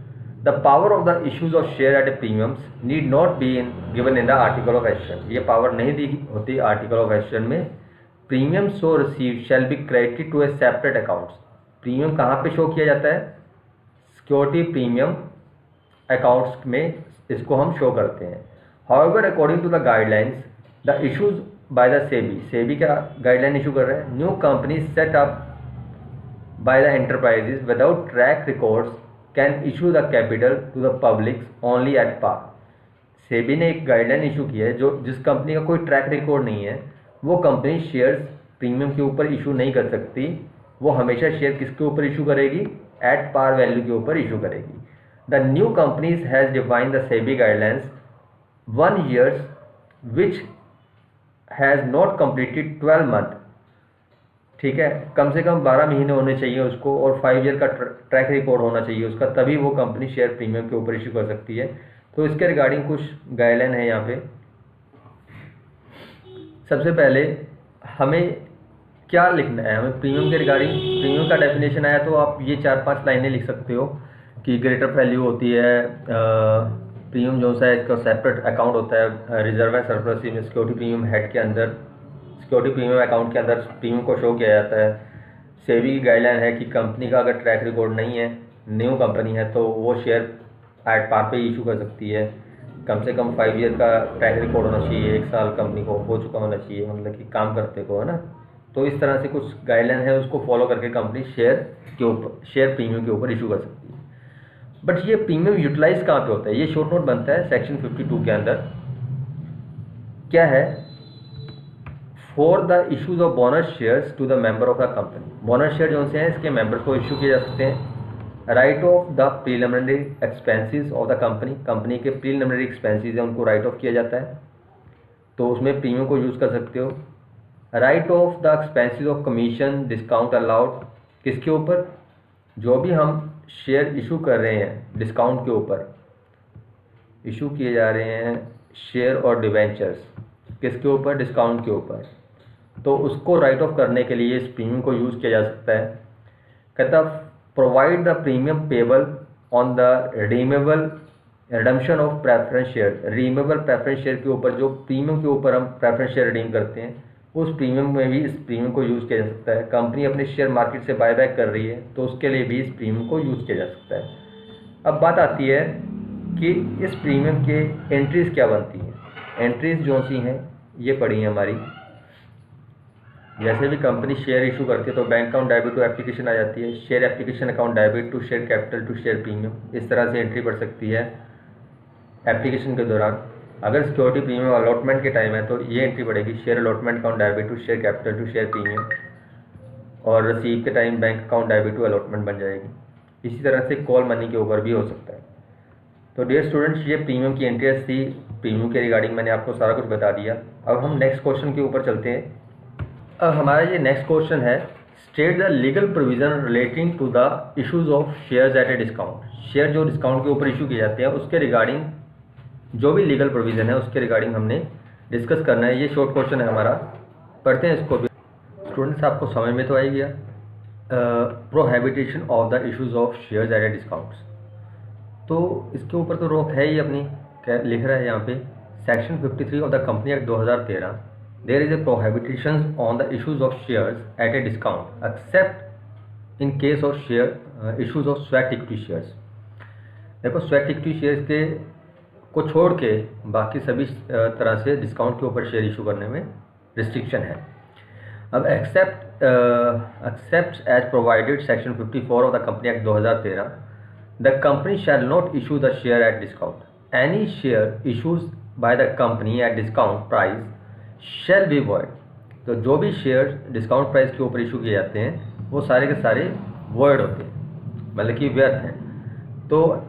The power of the issues of share at a premiums need not be given in the article of association. ये पावर नहीं दी होती आर्टिकल ऑफ एस्शन में। Premium so received shall be credited to a separate accounts. Premium कहाँ पे शो किया जाता है? सिक्योरिटी प्रीमियम अकाउंट्स में इसको हम शो करते हैं। However according to the guidelines the issues by the SEBI, SEBI क्या गाइडलाइन इशू कर रहे हैं? New company set up by the enterprises without track records can issue the capital to the public only at par. SEBI ने एक गाइडलाइन इशू की है, जो जिस कंपनी का कोई ट्रैक रिकॉर्ड नहीं है वो कंपनी शेयर्स प्रीमियम के ऊपर इशू नहीं कर सकती। वो हमेशा शेयर किसके ऊपर इशू करेगी? एट पार वैल्यू के ऊपर इशू करेगी। The new companies has defined the SEBI guidelines 1 year which has not completed 12 month। ठीक है, कम से कम 12 महीने होने चाहिए उसको, और 5 year का ट्रैक रिकॉर्ड होना चाहिए उसका, तभी वो कंपनी शेयर प्रीमियम के ऊपर इशू कर सकती है। तो इसके रिगार्डिंग कुछ गाइडलाइन है यहाँ पे। सबसे पहले हमें क्या लिखना है? हमें प्रीमियम के रिगार्डिंग, प्रीमियम का डेफिनेशन आया तो आप ये 4-5 लाइनें लिख सकते हो कि ग्रेटर वैल्यू होती है, प्रीमियम जो सा है इसका सेपरेट अकाउंट होता है, रिजर्व एंड सरप्लस में सिक्योरिटी प्रीमियम हेड के अंदर, सिक्योरिटी प्रीमियम अकाउंट के अंदर प्रीमियम को शो किया जाता है। सेबी की गाइडलाइन है कि कंपनी का अगर ट्रैक रिकॉर्ड नहीं है, न्यू कंपनी है, तो वो शेयर एट पार पे इशू कर सकती है। कम से कम 5 year का ट्रैक रिकॉर्ड होना चाहिए, 1 साल कंपनी को हो चुका होना चाहिए, मतलब कि काम करते को, है ना। तो इस तरह से कुछ गाइडलाइन है, उसको फॉलो करके कंपनी शेयर प्रीमियम के ऊपर इशू कर सकती है। बट ये प्रीमियम यूटिलाइज कहाँ पे होता है? ये शॉर्ट नोट बनता है सेक्शन 52 के अंदर। क्या है? For the issues of bonus shares to the member of the company. Bonus share जो से हैं इसके मेंबर्स को इशू किए जा सकते हैं। Right of the preliminary expenses of the company, company के प्रीलिमिनरी एक्सपेंसेस है उनको राइट ऑफ किया जाता है, तो उसमें प्रीमियम को यूज़ कर सकते हो। Right of the expenses of commission discount allowed, किसके ऊपर? जो भी हम शेयर इशू कर रहे हैं डिस्काउंट के ऊपर इशू किए जा रहे हैं शेयर और डिवेंचर्स, किसके ऊपर? डिस्काउंट के ऊपर। तो उसको राइट ऑफ करने के लिए इस प्रीमियम को यूज़ किया जा सकता है। कहता provide the premium payable on the redeemable redemption of preference share. Redeemable preference share के ऊपर जो प्रीमियम के ऊपर हम प्रेफरेंस शेयर रिडीम करते हैं, उस प्रीमियम में भी इस प्रीमियम को यूज़ किया जा सकता है। कंपनी अपने शेयर मार्केट से बायबैक कर रही है तो उसके लिए भी इस प्रीमियम को यूज़ किया जा सकता है। अब बात आती है कि इस प्रीमियम के एंट्रीज़ क्या बनती हैं। एंट्रीज़ जो सी हैं ये पड़ी हैं हमारी। जैसे भी कंपनी शेयर इशू करती है तो bank account debit to application आ जाती है, share application account debit to share capital to share premium, इस तरह से एंट्री पड़ सकती है एप्लीकेशन के दौरान। अगर सिक्योरिटी प्रीमियम अलॉटमेंट के टाइम है तो ये एंट्री पड़ेगी, share allotment account debit to share capital to share premium, और रिसीव के time bank account debit to allotment बन जाएगी। इसी तरह से कॉल मनी के ऊपर भी हो सकता है। तो डियर स्टूडेंट्स, ये प्रीमियम की एंट्रीज थी। प्रीमियम के रिगार्डिंग मैंने आपको सारा कुछ बता दिया। अब हम नेक्स्ट क्वेश्चन के ऊपर चलते हैं। अब हमारा ये नेक्स्ट क्वेश्चन है, state the legal provision relating to the issues of shares at a discount. Share जो डिस्काउंट के ऊपर इशू किए जाते हैं उसके रिगार्डिंग जो भी लीगल प्रोविज़न है उसके रिगार्डिंग हमने डिस्कस करना है। ये शॉर्ट क्वेश्चन है हमारा, पढ़ते हैं इसको भी। स्टूडेंट्स, आपको समझ में तो आ ही गया। प्रोहिबिटेशन of the issues of shares at A discounts, तो इसके ऊपर तो रोक है ही अपनी। क्या लिख रहा है यहाँ पे, section 53 of the company act 2013, there is a prohibition on the issues of shares at a discount except in case of share issues of sweat equity shares. देखो, स्वेट इक्विटी शेयर्स के को छोड़ के बाकी सभी तरह से डिस्काउंट के ऊपर शेयर इशू करने में रिस्ट्रिक्शन है। अब except as provided section 54 of the company act 2013, the company shall not issue the share at discount. Any share issues by the company at discount price shall be void. तो जो भी शेयर डिस्काउंट प्राइस के ऊपर इशू किए जाते हैं वो सारे के सारे वॉइड होते हैं, मतलब कि व्यर्थ हैं। तो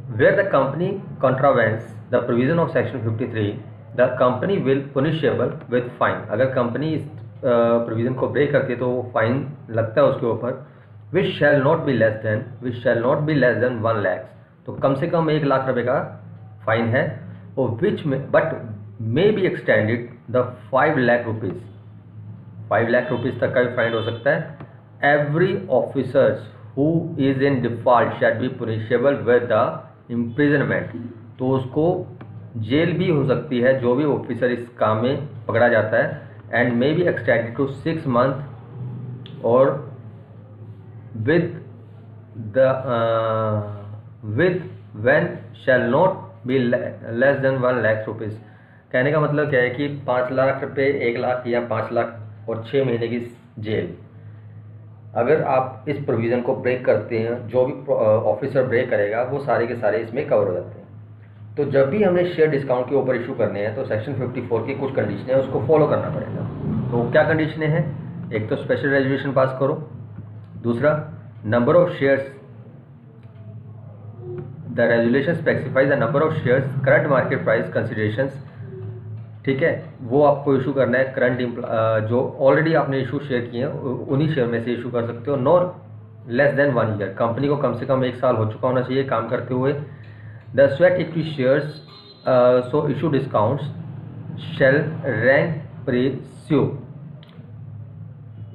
where the company contravenes the provision of section 53, the company will punishable with fine। अगर कंपनी इस प्रोविज़न को ब्रेक करती है तो वो फाइन लगता है उसके ऊपर, which shall not be less than 1 lakh. तो कम से कम 1 लाख रुपए का फाइन है, और which में but may be extended the 5 lakh rupees, 5 lakh rupees तक का भी फाइन हो सकता है। every officers who is in default shall be punishable with the imprisonment। तो उसको जेल भी हो सकती है जो भी ऑफिसर इस काम में पकड़ा जाता है, and may be extended to 6 month और with when shall not be less than 1 lakh rupees. कहने का मतलब क्या है कि 5 लाख रुपए, 1 लाख या 5 लाख और 6 महीने की जेल, अगर आप इस प्रोविज़न को ब्रेक करते हैं, जो भी ऑफिसर ब्रेक करेगा वो सारे के सारे इसमें कवर हो जाते हैं। तो जब भी हमने शेयर डिस्काउंट के ऊपर इशू करने हैं तो सेक्शन 54 की कुछ कंडीशन है उसको फॉलो करना पड़ेगा। तो क्या कंडीशनें हैं? एक तो स्पेशल रेजोल्यूशन पास करो, दूसरा number of shares, the resolution specifies the number of shares current market price considerations, ठीक है, वो आपको इशू करना है। करंट जो ऑलरेडी आपने इशू शेयर किए हैं उन्हीं शेयर में से इशू कर सकते हो। No less than 1 year, company को कम से कम 1 साल हो चुका होना चाहिए काम करते हुए। The sweat equity shares so issue discounts shall rank pari passu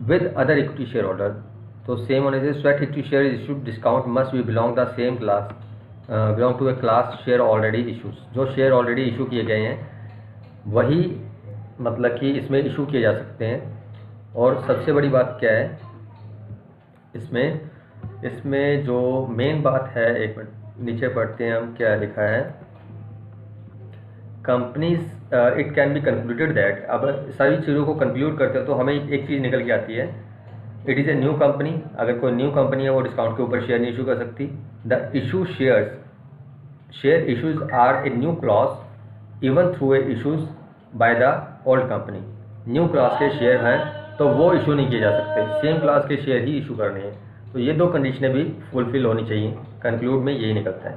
with other equity share holder. तो सेम होने से sweat equity share issue discount must be belong the same class, belong to a class share already issues. जो शेयर ऑलरेडी इशू किए गए हैं वही मतलब कि इसमें इशू किए जा सकते हैं। और सबसे बड़ी बात क्या है इसमें जो मेन बात है, एक मिनट नीचे पढ़ते हैं हम क्या लिखा है। Companies it can be concluded that, अब सारी चीज़ों को कंक्लूड करते हैं तो हमें एक चीज़ निकल के आती है, it is a new company. अगर कोई न्यू कंपनी है वो डिस्काउंट के ऊपर शेयर नहीं इशू कर सकती। The issue share issues are a new clause even through a issues by the old company. New class के शेयर हैं तो वो इशू नहीं किए जा सकते, सेम क्लास के शेयर ही इशू करने हैं। तो ये 2 कंडीशनें भी फुलफिल होनी चाहिए। कंक्लूड में यही निकलता है।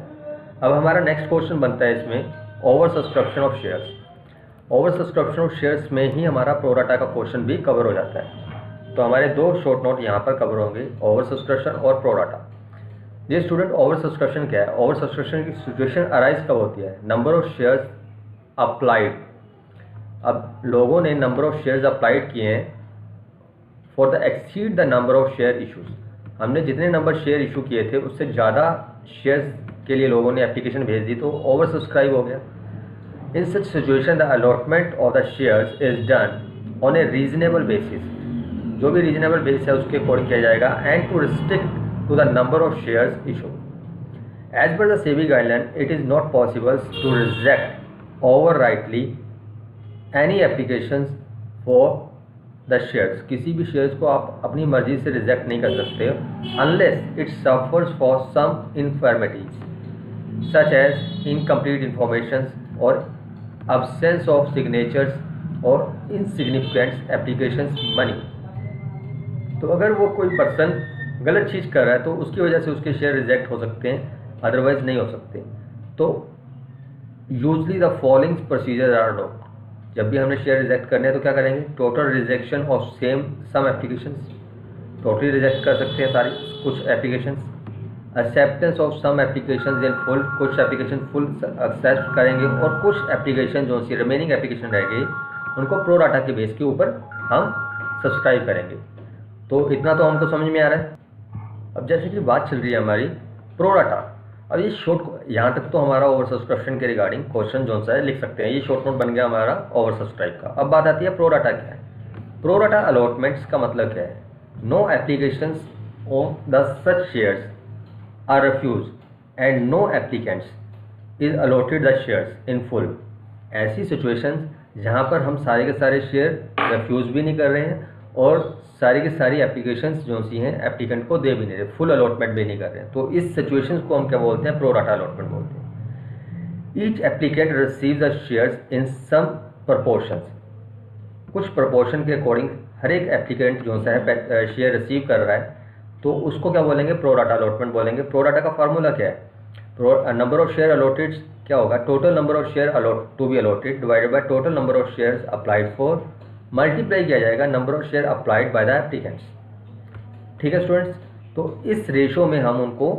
अब हमारा नेक्स्ट क्वेश्चन बनता है इसमें over subscription of shares. Over subscription of shares में ही हमारा प्रोराटा का क्वेश्चन भी कवर हो जाता है। तो हमारे 2 शॉर्ट नोट यहाँ पर कवर होंगे, ओवर सब्सक्रिप्शन और प्रोराटा। ये स्टूडेंट, ओवर सब्सक्रिप्शन क्या है? ओवर सब्सक्रिप्शन की सिचुएशन अराइज कब होती है? नंबर ऑफ शेयर्स अप्लाइड अब लोगों ने नंबर ऑफ शेयर्स अप्लाइड किए हैं for the exceed the number of share issues. हमने जितने नंबर शेयर इशू किए थे उससे ज़्यादा शेयर्स के लिए लोगों ने एप्लीकेशन भेज दी, तो ओवर सब्सक्राइब हो गया। In such situation the allotment of the shares is done on a reasonable basis, जो भी रीजनेबल बेस है उसके अकॉर्डिंग किया जाएगा, and to restrict to the number of shares issue. As पर the SEBI guideline it is not possible to reject outrightly any applications for the shares. किसी भी शेयर्स को आप अपनी मर्जी से रिजेक्ट नहीं कर सकते unless it suffers for some informative such as incomplete information और absence of signatures और insignificant applications money। तो अगर वो कोई पर्सन गलत चीज़ कर रहा है तो उसकी वजह से उसके शेयर रिजेक्ट हो सकते हैं, अदरवाइज नहीं हो सकते। तो usually the following procedure are adopt. जब भी हमने शेयर रिजेक्ट करने हैं तो क्या करेंगे, total rejection of some applications, totally reject कर सकते हैं सारी कुछ applications. Acceptance of some application in full, कुछ एप्लीकेशन फुल एक्सेप्ट करेंगे और कुछ एप्लीकेशन जो सी रिमेनिंग एप्लीकेशन रह गई उनको प्रो डाटा के बेस के ऊपर हम सब्सक्राइब करेंगे। तो इतना तो हमको समझ में आ रहा है। अब जैसे कि बात चल रही है हमारी प्रो डाटा, अब ये शॉर्ट, यहाँ तक तो हमारा ओवर सब्सक्रिप्शन के रिगार्डिंग क्वेश्चन जो सा है लिख सकते हैं, ये शॉर्ट नोट बन गया हमारा ओवर सब्सक्राइब का। अब बात आती है प्रो डाटा क्या है। प्रो डाटा अलॉटमेंट्स का मतलब क्या है, no applications of the such shares are refused and no applicants is allotted the shares in full। ऐसी सिचुएशंस जहाँ पर हम सारे के सारे शेयर रिफ्यूज़ भी नहीं कर रहे हैं और सारी की सारी एप्लीकेशंस जो सी हैं एप्लीकेंट को दे भी नहीं रहे, फुल अलॉटमेंट भी नहीं कर रहे हैं, तो इस सिचुएशंस को हम क्या बोलते हैं, प्रो डाटा अलॉटमेंट बोलते हैं। Each applicant receives the shares in some proportions, कुछ प्रपोर्शन के अकॉर्डिंग हर एक एप्लीकेंट जो सा है शेयर रिसीव कर रहा है, तो उसको क्या बोलेंगे, प्रो डाटा अलॉटमेंट बोलेंगे। प्रो डाटा का फार्मूला क्या है, नंबर ऑफ शेयर अलॉटेड क्या होगा, total number of share to be allotted divided by total number of shares applied for, multiply किया जाएगा number of share applied by the applicants. ठीक है स्टूडेंट्स, तो इस रेशो में हम उनको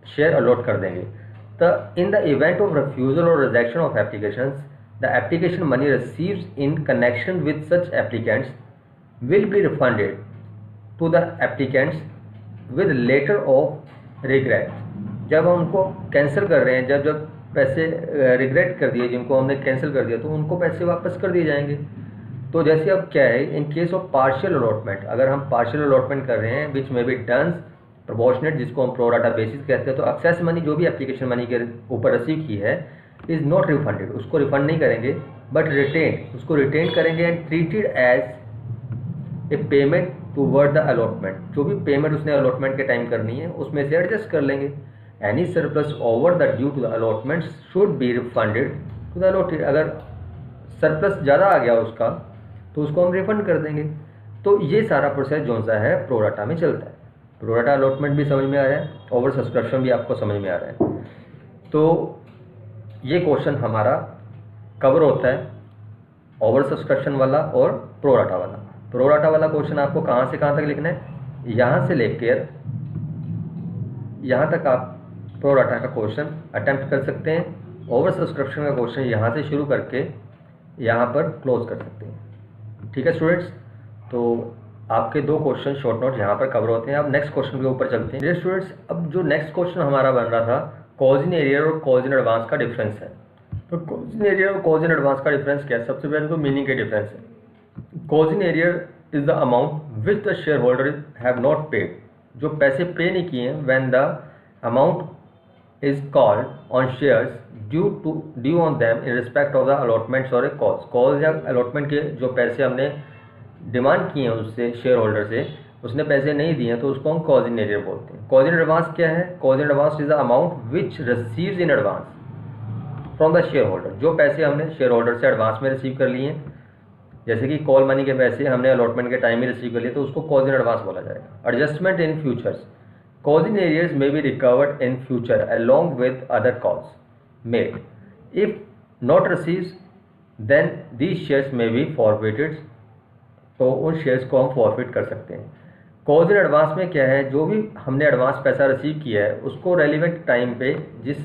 शेयर अलॉट कर देंगे। The in the event of refusal और rejection of applications the application money receives in connection with such applicants will be refunded to the applicants with letter of regret. जब हम उनको कैंसिल कर रहे हैं, जब पैसे रिग्रेट कर दिए, जिनको हमने कैंसिल कर दिया, तो उनको पैसे वापस कर दिए जाएंगे। तो जैसे अब क्या है, in case of partial allotment, अगर हम पार्शियल अलॉटमेंट कर रहे हैं विच में बी टर्न्स प्रोपोर्शनेट, जिसको हम प्रो डाटा बेसिस कहते हैं, तो एक्सेस मनी जो भी एप्लीकेशन मनी के ऊपर रिसीव की है इज़ नॉट रिफंडेड, उसको रिफंड नहीं करेंगे, बट रिटेन, उसको रिटेन करेंगे and treated as a payment toward the allotment. जो भी पेमेंट उसने अलॉटमेंट के टाइम करनी है उसमें से एडजस्ट कर लेंगे। Any surplus over the due to the allotment should be refunded to the allotted. अगर सरप्लस ज़्यादा आ गया उसका तो उसको हम रिफंड कर देंगे। तो ये सारा प्रोसेस जो सा है प्रो डाटा में चलता है। प्रो डाटा अलॉटमेंट भी समझ में आ रहा है, ओवर सब्सक्रिप्शन भी आपको समझ में आ रहा है। तो ये क्वेश्चन हमारा कवर होता है ओवर सब्सक्रिप्शन वाला और प्रो डाटा वाला। प्रो डाटा वाला क्वेश्चन आपको कहाँ से कहाँ तक लिखना है, यहाँ से लेकर यहाँ तक आप प्रो डाटा का क्वेश्चन अटेम्प्ट कर सकते हैं। ओवर सब्सक्रिप्शन का क्वेश्चन यहाँ से शुरू करके यहाँ पर क्लोज कर सकते हैं। ठीक है स्टूडेंट्स, तो आपके दो क्वेश्चन शॉर्ट नोट यहाँ पर कवर होते हैं। अब नेक्स्ट क्वेश्चन के ऊपर चलते हैं। स्टूडेंट्स, अब जो नेक्स्ट क्वेश्चन हमारा बन रहा था, कॉज इन एरियर और कॉज इन एडवांस का डिफरेंस है। तो कॉज इन एरियर और कॉज इन एडवांस का डिफरेंस क्या है, सबसे पहले तो मीनिंग के डिफरेंस है। Cause in arrear is the amount which the share holder have not paid, जो पैसे पे नहीं किए हैं, when the amount is called on shares due on them in respect of the allotments और ए कॉज या अलॉटमेंट के जो पैसे हमने डिमांड किए हैं उससे शेयर होल्डर से, उसने पैसे नहीं दिए हैं, तो उसको हम कॉज इन एरियर बोलते हैं। कॉज इन एडवांस क्या है, cause in advance is the amount which receives in advance from the share holder. जो पैसे हमने शेयर होल्डर से एडवांस में रिसीव कर लिए हैं, जैसे कि कॉल मनी के पैसे हमने अलॉटमेंट के टाइम में रिसीव कर लिए, तो उसको कॉज इन एडवांस बोला जाएगा। Adjustment in futures, calls in arrears may be recovered in future along with other calls made if not receives then these shares may be forfeited, तो उन शेयर्स को हम फॉरफिट कर सकते हैं। कॉज इन एडवांस में क्या है, जो भी हमने एडवांस पैसा रिसीव किया है उसको रेलिवेंट टाइम पे जिस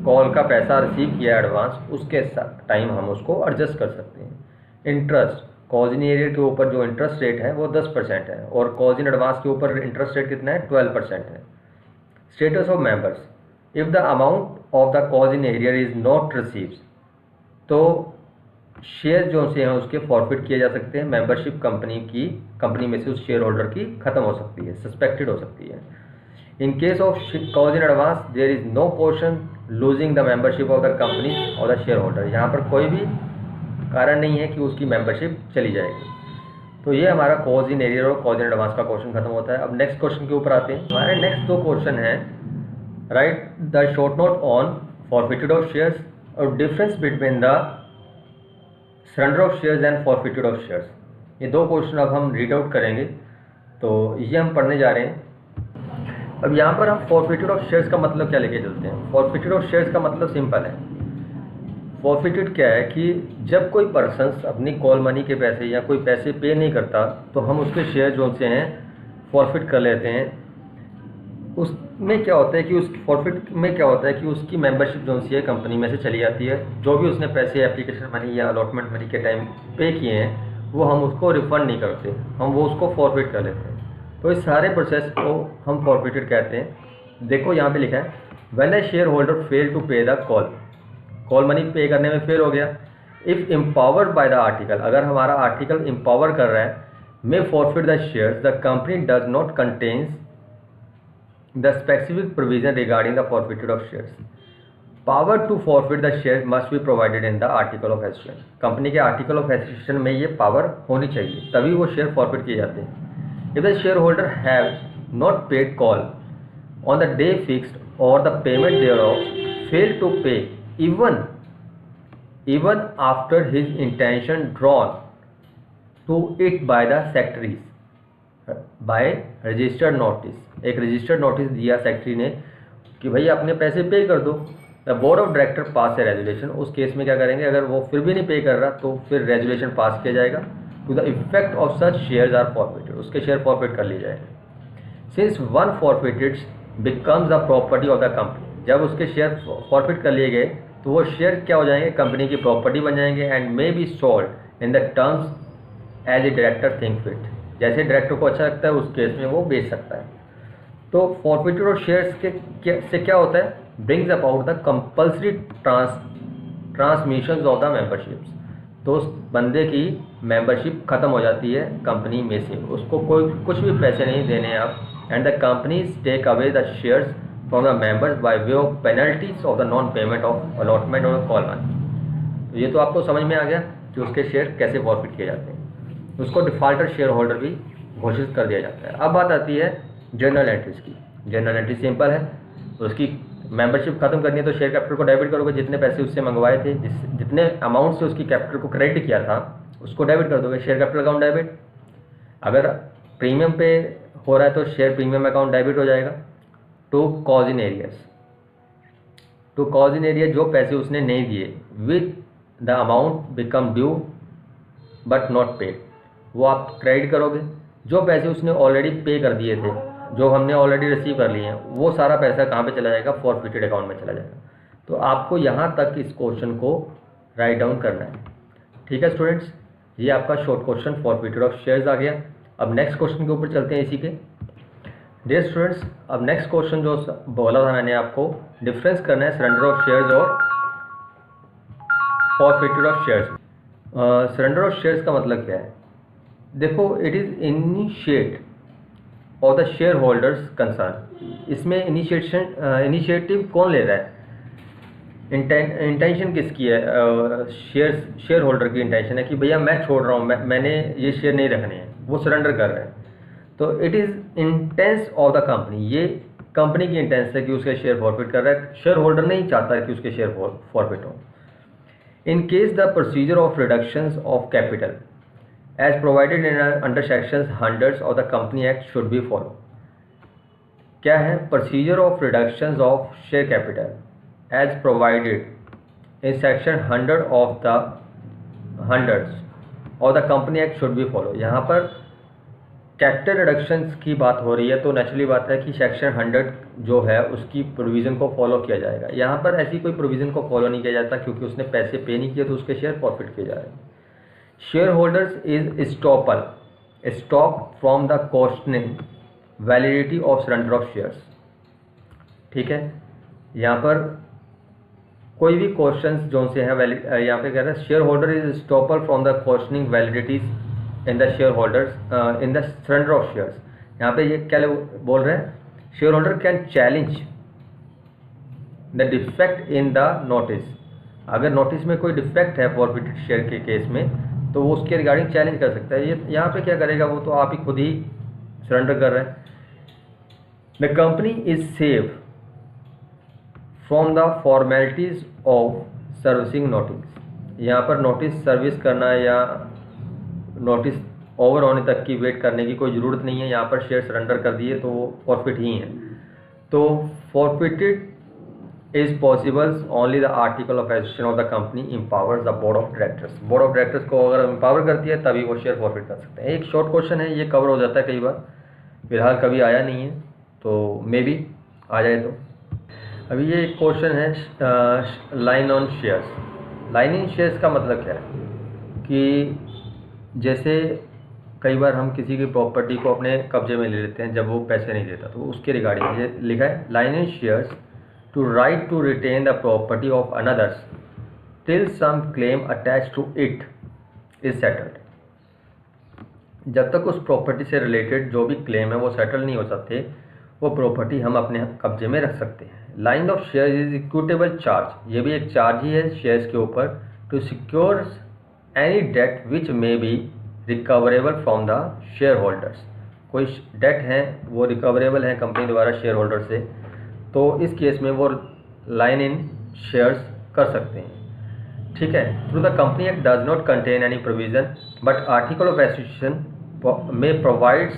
कॉल का पैसा रिसीव किया है एडवांस, उसके टाइम हम उसको एडजस्ट कर सकते हैं। इंटरेस्ट कॉज इन एरियर के ऊपर जो इंटरेस्ट रेट है वो 10% है और कॉज इन एडवांस के ऊपर इंटरेस्ट रेट कितना है 12% है। Status of members, if the amount of the cause in arrear is not received, तो शेयर जो से हैं उसके फॉरफिट किए जा सकते हैं। मेंबरशिप कंपनी में से उस शेयर होल्डर की ख़त्म हो सकती है, सस्पेक्टेड हो सकती है। In case of calls in advance there is no question losing the membership of the company और द शेयर होल्डर, यहाँ पर कोई भी कारण नहीं है कि उसकी मेंबरशिप चली जाएगी। तो ये हमारा कॉज इन एरियर और कॉज इन एडवांस का क्वेश्चन खत्म होता है। अब नेक्स्ट क्वेश्चन के ऊपर आते हैं। हमारे नेक्स्ट 2 क्वेश्चन हैं, right the short note on forfeited of shares और difference between the surrender of shares and forfeited of shares. ये 2 क्वेश्चन अब हम रीड आउट करेंगे, तो ये हम पढ़ने जा रहे हैं। अब यहाँ पर हम फॉरफिटेड ऑफ शेयर्स का मतलब क्या लेके चलते हैं। फॉरफिटेड ऑफ शेयर्स का मतलब सिंपल है। फॉरफिटेड क्या है कि जब कोई पर्सन अपनी कॉल मनी के पैसे या कोई पैसे पे नहीं करता तो हम उसके शेयर जो से हैं फॉरफिट कर लेते हैं। उसमें क्या होता है कि उस फॉरफिट में क्या होता है कि उसकी मेंबरशिप जो सी है कंपनी में से चली जाती है। जो भी उसने पैसे एप्लीकेशन मनी या अलॉटमेंट मनी के टाइम पे किए हैं वो हम उसको रिफ़ंड नहीं करते, हम वो उसको फॉरफिट कर लेते हैं। तो इस सारे प्रोसेस को हम फॉरफिटेड कहते हैं। देखो यहाँ पे लिखा है when a share holder fail to pay the call money pay करने में फेल हो गया। If empowered by the article, अगर हमारा आर्टिकल एम्पावर कर रहा है, may forfeit the shares the company does not contains the specific provision regarding the forfeited of shares. Power to forfeit the share must be provided in the article of association. Company के आर्टिकल ऑफ एसोसिएशन में ये पावर होनी चाहिए, तभी वो शेयर फॉरफिट किए जाते हैं। If the shareholder has not paid call on the day fixed or the payment thereof failed to pay even after his intention drawn to it by the secretaries by registered notice, एक रजिस्टर्ड नोटिस दिया सेक्रेटरी ने कि भैया अपने पैसे पे कर दो। द बोर्ड ऑफ डायरेक्टर पास है रेजुलेशन। उस केस में क्या करेंगे, अगर वो फिर भी नहीं पे कर रहा तो फिर रेजुलेशन पास किया जाएगा to the effect of such shares are forfeited, उसके शेयर फॉरफिट कर लिए जाएंगे। Since one forfeited becomes the property of the company, जब उसके शेयर फॉरफिट कर लिए गए तो वो शेयर क्या हो जाएंगे, कंपनी की प्रॉपर्टी बन जाएंगे। And may be sold in the terms as a director think fit, जैसे डायरेक्टर को अच्छा लगता है उस केस में वो बेच सकता है। तो फॉरफिटेड और शेयर्स से क्या होता है, brings about the compulsory transmission of the memberships. तो उस बंदे की मेंबरशिप ख़त्म हो जाती है कंपनी में से, उसको कोई कुछ भी पैसे नहीं देने हैं आप। And the companies take away the shares from the members by way of penalties of the non payment of allotment और कॉल मनी। तो ये तो आपको समझ में आ गया कि उसके शेयर कैसे फॉरफिट किए जाते हैं। उसको डिफॉल्टर शेयर होल्डर भी घोषित कर दिया जाता है। अब बात आती है जर्नल एंट्रीज की। जर्नल एंट्री सिंपल है, उसकी मेंबरशिप खत्म करनी है तो शेयर कैपिटल को डेबिट करोगे, जितने पैसे उससे मंगवाए थे, जितने अमाउंट से उसकी कैपिटल को क्रेडिट किया था उसको डेबिट कर दोगे, शेयर कैपिटल अकाउंट डेबिट। अगर प्रीमियम पे हो रहा है तो शेयर प्रीमियम अकाउंट डेबिट हो जाएगा। To cause in arrears, to cause in arrear जो पैसे उसने नहीं दिए with the amount become due but not paid, वो आप क्रेडिट करोगे। जो पैसे उसने ऑलरेडी पे कर दिए थे, जो हमने ऑलरेडी रिसीव कर लिए हैं, वो सारा पैसा कहाँ पे चला जाएगा, फॉरफिटेड अकाउंट में चला जाएगा। तो आपको यहाँ तक इस क्वेश्चन को राइट डाउन करना है। ठीक है स्टूडेंट्स, ये आपका short question forfeited of shares आ गया। अब नेक्स्ट क्वेश्चन के ऊपर चलते हैं इसी के। डियर स्टूडेंट्स, अब नेक्स्ट क्वेश्चन जो बोला था मैंने आपको, डिफरेंस करना है सरेंडर ऑफ शेयर्स और forfeited of shares. Surrender of shares का मतलब क्या है, देखो इट इज़ इनिशिएट और द शेयर होल्डर्स कंसर्न। इसमें इनिशिएटिव कौन ले रहा है, इंटेंशन किसकी है, शेयर होल्डर की इंटेंशन है कि भैया मैं छोड़ रहा हूँ, मैंने ये शेयर नहीं रखने हैं, वो सरेंडर कर रहा है। तो it is intense of the company, ये कंपनी की इंटेंस है कि उसके शेयर फॉरफिट कर रहा है, शेयर होल्डर नहीं चाहता कि उसके शेयर फॉरफिट हो। In case the procedure of reductions of capital as provided in under sections 100 of the company act should be follow। क्या है, procedure of reductions of share capital as provided in section 100 of the 100 of the company act should be follow। यहाँ पर कैपिटल रिडक्शंस की बात हो रही है तो नेचुरली बात है कि सेक्शन 100 जो है उसकी प्रोविज़न को फॉलो किया जाएगा। यहाँ पर ऐसी कोई प्रोविज़न को फॉलो नहीं किया जाता क्योंकि उसने पैसे पे नहीं किए तो उसके शेयर फॉरफिट किए जा रहे हैं। Share holders is stop from the questioning validity of surrender of shares. ठीक है, यहाँ पर कोई भी क्वेश्चंस जो से हैं यहाँ पे कह रहा है share holder is estoppel from the questioning validities in the share holders in the surrender of shares. यहाँ पे ये क्या बोल रहे हैं, share holder can challenge the defect in the notice. अगर नोटिस में कोई डिफेक्ट है फॉरफिटेड शेयर के केस में तो वो उसके रिगार्डिंग चैलेंज कर सकता है। ये यहाँ पे क्या करेगा, वो तो आप ही खुद ही सरेंडर कर रहे हैं। The company is save from the formalities of servicing notice. यहाँ पर नोटिस सर्विस करना या नोटिस ओवर होने तक की वेट करने की कोई ज़रूरत नहीं है। यहाँ पर शेयर सरेंडर कर दिए तो वो फॉरफिट ही है। तो forfeited is possible only the article of association of the company empowers the board of directors. Board of directors को अगर एम्पावर करती है तभी वो शेयर फॉरफिट कर सकते हैं। एक शॉर्ट क्वेश्चन है, ये कवर हो जाता है कई बार, फिलहाल कभी आया नहीं है तो मे बी आ जाए। तो अभी ये एक क्वेश्चन है line on shares. Line in shares का मतलब क्या है कि जैसे कई बार हम किसी की प्रॉपर्टी को अपने कब्जे में ले लेते हैं जब वो पैसे नहीं देता, तो उसके रिगार्डिंग ये लिखा है lien in shares to right to retain the property of others till some claim attach to it is settled. जब तक उस प्रॉपर्टी से रिलेटेड जो भी क्लेम है वो सेटल नहीं हो सकते, वो प्रॉपर्टी हम अपने कब्जे में रख सकते हैं। Lien of share is equitable charge, ये भी एक चार्ज ही है शेयर्स के ऊपर, to secure any debt which may be recoverable from the share holders. कोई डेट है वो रिकवरेबल है कंपनी द्वारा शेयर होल्डर से, तो इस केस में वो लाइन इन शेयर्स कर सकते हैं। ठीक है, through the company act does not contain any provision but article of association में provides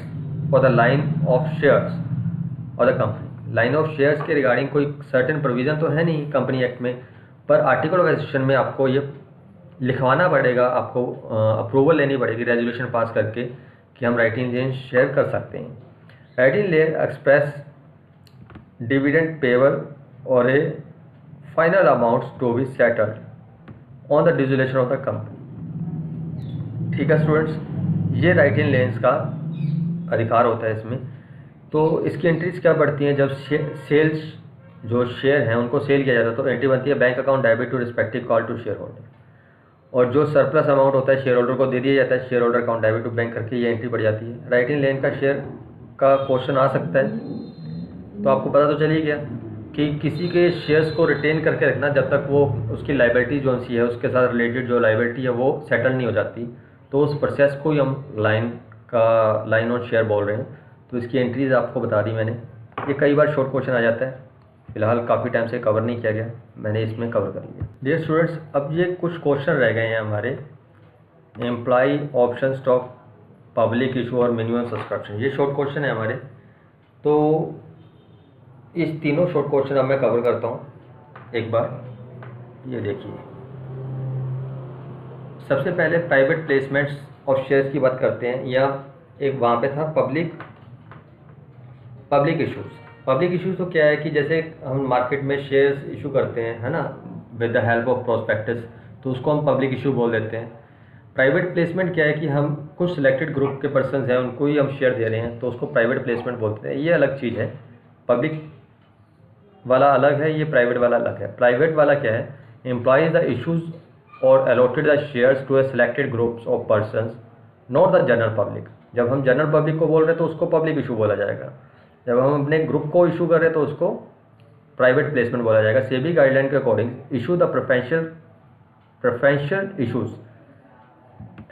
for the line of shares और the company. Line of shares के रिगार्डिंग कोई सर्टेन प्रोविज़न तो है नहीं कंपनी एक्ट में, पर आर्टिकल ऑफ एसोसिएशन में आपको ये लिखवाना पड़ेगा, आपको अप्रूवल लेनी पड़ेगी रेजोल्यूशन पास करके कि हम राइट इन लेन शेयर कर सकते हैं। Right in lien express dividend payable और a final amounts to be settled on the dissolution of the company. ठीक है स्टूडेंट्स, ये राइट इन लेन्स का अधिकार होता है इसमें। तो इसकी एंट्रीज क्या बढ़ती हैं, जब सेल्स जो शेयर हैं उनको सेल किया जाता है तो एंट्री बनती है bank account debit to respective call to share holder, और जो सरप्लस अमाउंट होता है शेयर होल्डर को दे दिया जाता है share holder account debit to bank करके, ये एंट्री बढ़ जाती है। राइट इन लेन का शेयर का क्वेश्चन आ सकता है, तो आपको पता तो चल ही गया कि किसी के शेयर्स को रिटेन करके रखना जब तक वो उसकी लाइबिलिटी जो सी है उसके साथ रिलेटेड जो लाइबिलिटी है वो सेटल नहीं हो जाती, तो उस प्रोसेस को ही हम लाइन ऑन शेयर बोल रहे हैं। तो इसकी एंट्रीज आपको बता दी मैंने। ये कई बार शॉर्ट क्वेश्चन आ जाता है, फिलहाल काफ़ी टाइम से कवर नहीं किया गया, मैंने इसमें कवर कर लिया। डियर स्टूडेंट्स, अब ये कुछ क्वेश्चन रह गए हैं हमारे, employee option stock, public issue और मिनिमम सब्सक्रिप्शन। ये शॉर्ट क्वेश्चन है हमारे, तो इस तीनों शॉर्ट क्वेश्चन अब मैं कवर करता हूँ एक बार। ये देखिए, सबसे पहले प्राइवेट प्लेसमेंट्स ऑफ शेयर्स की बात करते हैं, या एक वहाँ पे था पब्लिक इशूज़। पब्लिक इशूज़ तो क्या है कि जैसे हम मार्केट में शेयर्स इशू करते हैं, है ना, with the help of prospectus, तो उसको हम पब्लिक इशू बोल देते हैं। प्राइवेट प्लेसमेंट क्या है कि हम कुछ सिलेक्टेड ग्रुप के पर्सनस हैं उनको ही हम शेयर दे रहे हैं, तो उसको प्राइवेट प्लेसमेंट बोलते हैं। ये अलग चीज़ है, पब्लिक वाला अलग है, ये प्राइवेट वाला अलग है। प्राइवेट वाला क्या है, एम्प्लॉइज द इशूज़ और allotted the shares to a selected groups of persons, not the general public. जब हम जनरल पब्लिक को बोल रहे हैं तो उसको पब्लिक इशू बोला जाएगा, जब हम अपने ग्रुप को इशू कर रहे हैं तो उसको प्राइवेट प्लेसमेंट बोला जाएगा। सेबी गाइडलाइन के according issue the preferential issues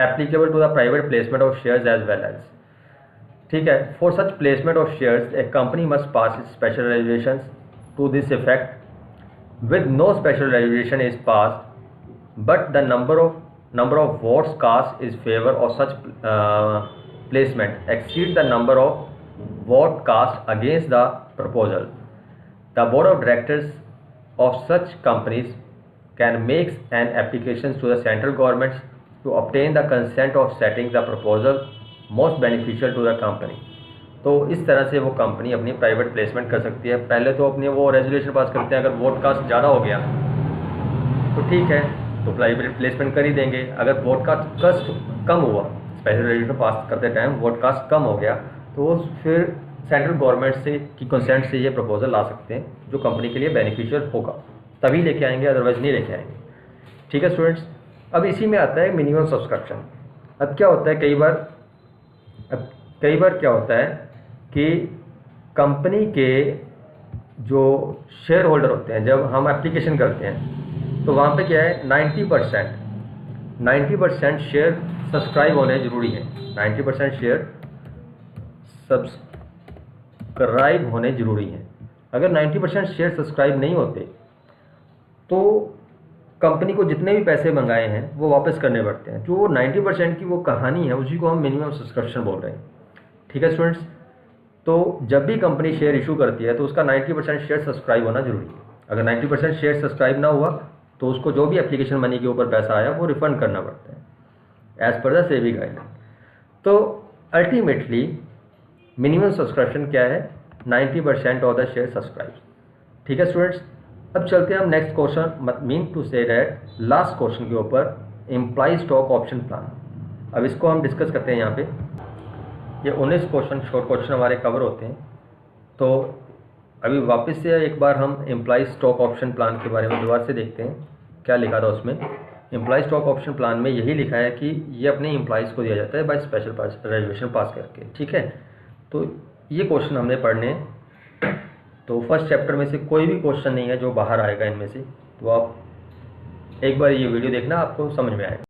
applicable to the private placement of shares as well as. ठीक है, for such placement of shares a company must pass special resolution to this effect with no special resolution is pass but the number of votes cast is favor of such placement exceed the number of vote cast against the proposal. The board of directors of such companies can make an application to the central government to obtain the consent of setting the proposal most beneficial to the company. तो इस तरह से वो कंपनी अपनी प्राइवेट प्लेसमेंट कर सकती है। पहले तो अपनी वो रेजोल्यूशन पास करते हैं, अगर वोट कास्ट ज़्यादा हो गया तो ठीक है, तो प्राइवेट प्लेसमेंट कर ही देंगे। अगर वोट का कस्ट कम हुआ, स्पेशल रेजोल्यूशन पास करते टाइम वोट कास्ट कम हो गया, तो वो फिर सेंट्रल गवर्नमेंट से की कंसेंट से ये प्रपोजल ला सकते हैं जो कंपनी के लिए बेनिफिशियल होगा, तभी लेके आएंगे, अदरवाइज नहीं लेके आएंगे। ठीक है स्टूडेंट्स, अब इसी में आता है मिनिमम सब्सक्रिप्शन। अब क्या होता है, कई बार क्या होता है कि कंपनी के जो शेयर होल्डर होते हैं, जब हम एप्लीकेशन करते हैं तो वहाँ पे क्या है 90% शेयर सब्सक्राइब होने ज़रूरी है। 90% शेयर सब्सक्राइब होने ज़रूरी है। अगर 90% शेयर सब्सक्राइब नहीं होते तो कंपनी को जितने भी पैसे मंगाए हैं वो वापस करने पड़ते हैं। जो 90% की वो कहानी है उसी को हम मिनिमम सब्सक्रिप्शन बोल रहे हैं। ठीक है स्टूडेंट्स, तो जब भी कंपनी शेयर इशू करती है तो उसका 90% शेयर सब्सक्राइब होना जरूरी है। अगर 90% शेयर सब्सक्राइब ना हुआ तो उसको जो भी एप्लीकेशन मनी के ऊपर पैसा आया वो रिफंड करना पड़ता है एज पर द सेबी गाइडलाइन। तो अल्टीमेटली मिनिमम सब्सक्रिप्शन क्या है, 90% ऑफ द शेयर सब्सक्राइब। ठीक है स्टूडेंट्स, अब चलते हैं हम next question, mean to say that last question के ऊपर, एम्प्लॉय स्टॉक ऑप्शन प्लान। अब इसको हम डिस्कस करते हैं यहाँ पे। ये 19 क्वेश्चन शॉर्ट क्वेश्चन हमारे कवर होते हैं। तो अभी वापस से एक बार हम एम्प्लॉय स्टॉक ऑप्शन प्लान के बारे में दोबारा से देखते हैं क्या लिखा था उसमें। एम्प्लॉय स्टॉक ऑप्शन प्लान में यही लिखा है कि ये अपने एम्प्लॉयज़ को दिया जाता है बाय स्पेशल रेजोल्यूशन पास करके। ठीक है, तो ये क्वेश्चन हमने पढ़ने हैं। तो फर्स्ट चैप्टर में से कोई भी क्वेश्चन नहीं है जो बाहर आएगा इनमें से, तो आप एक बार ये वीडियो देखना, आपको समझ में आएगा।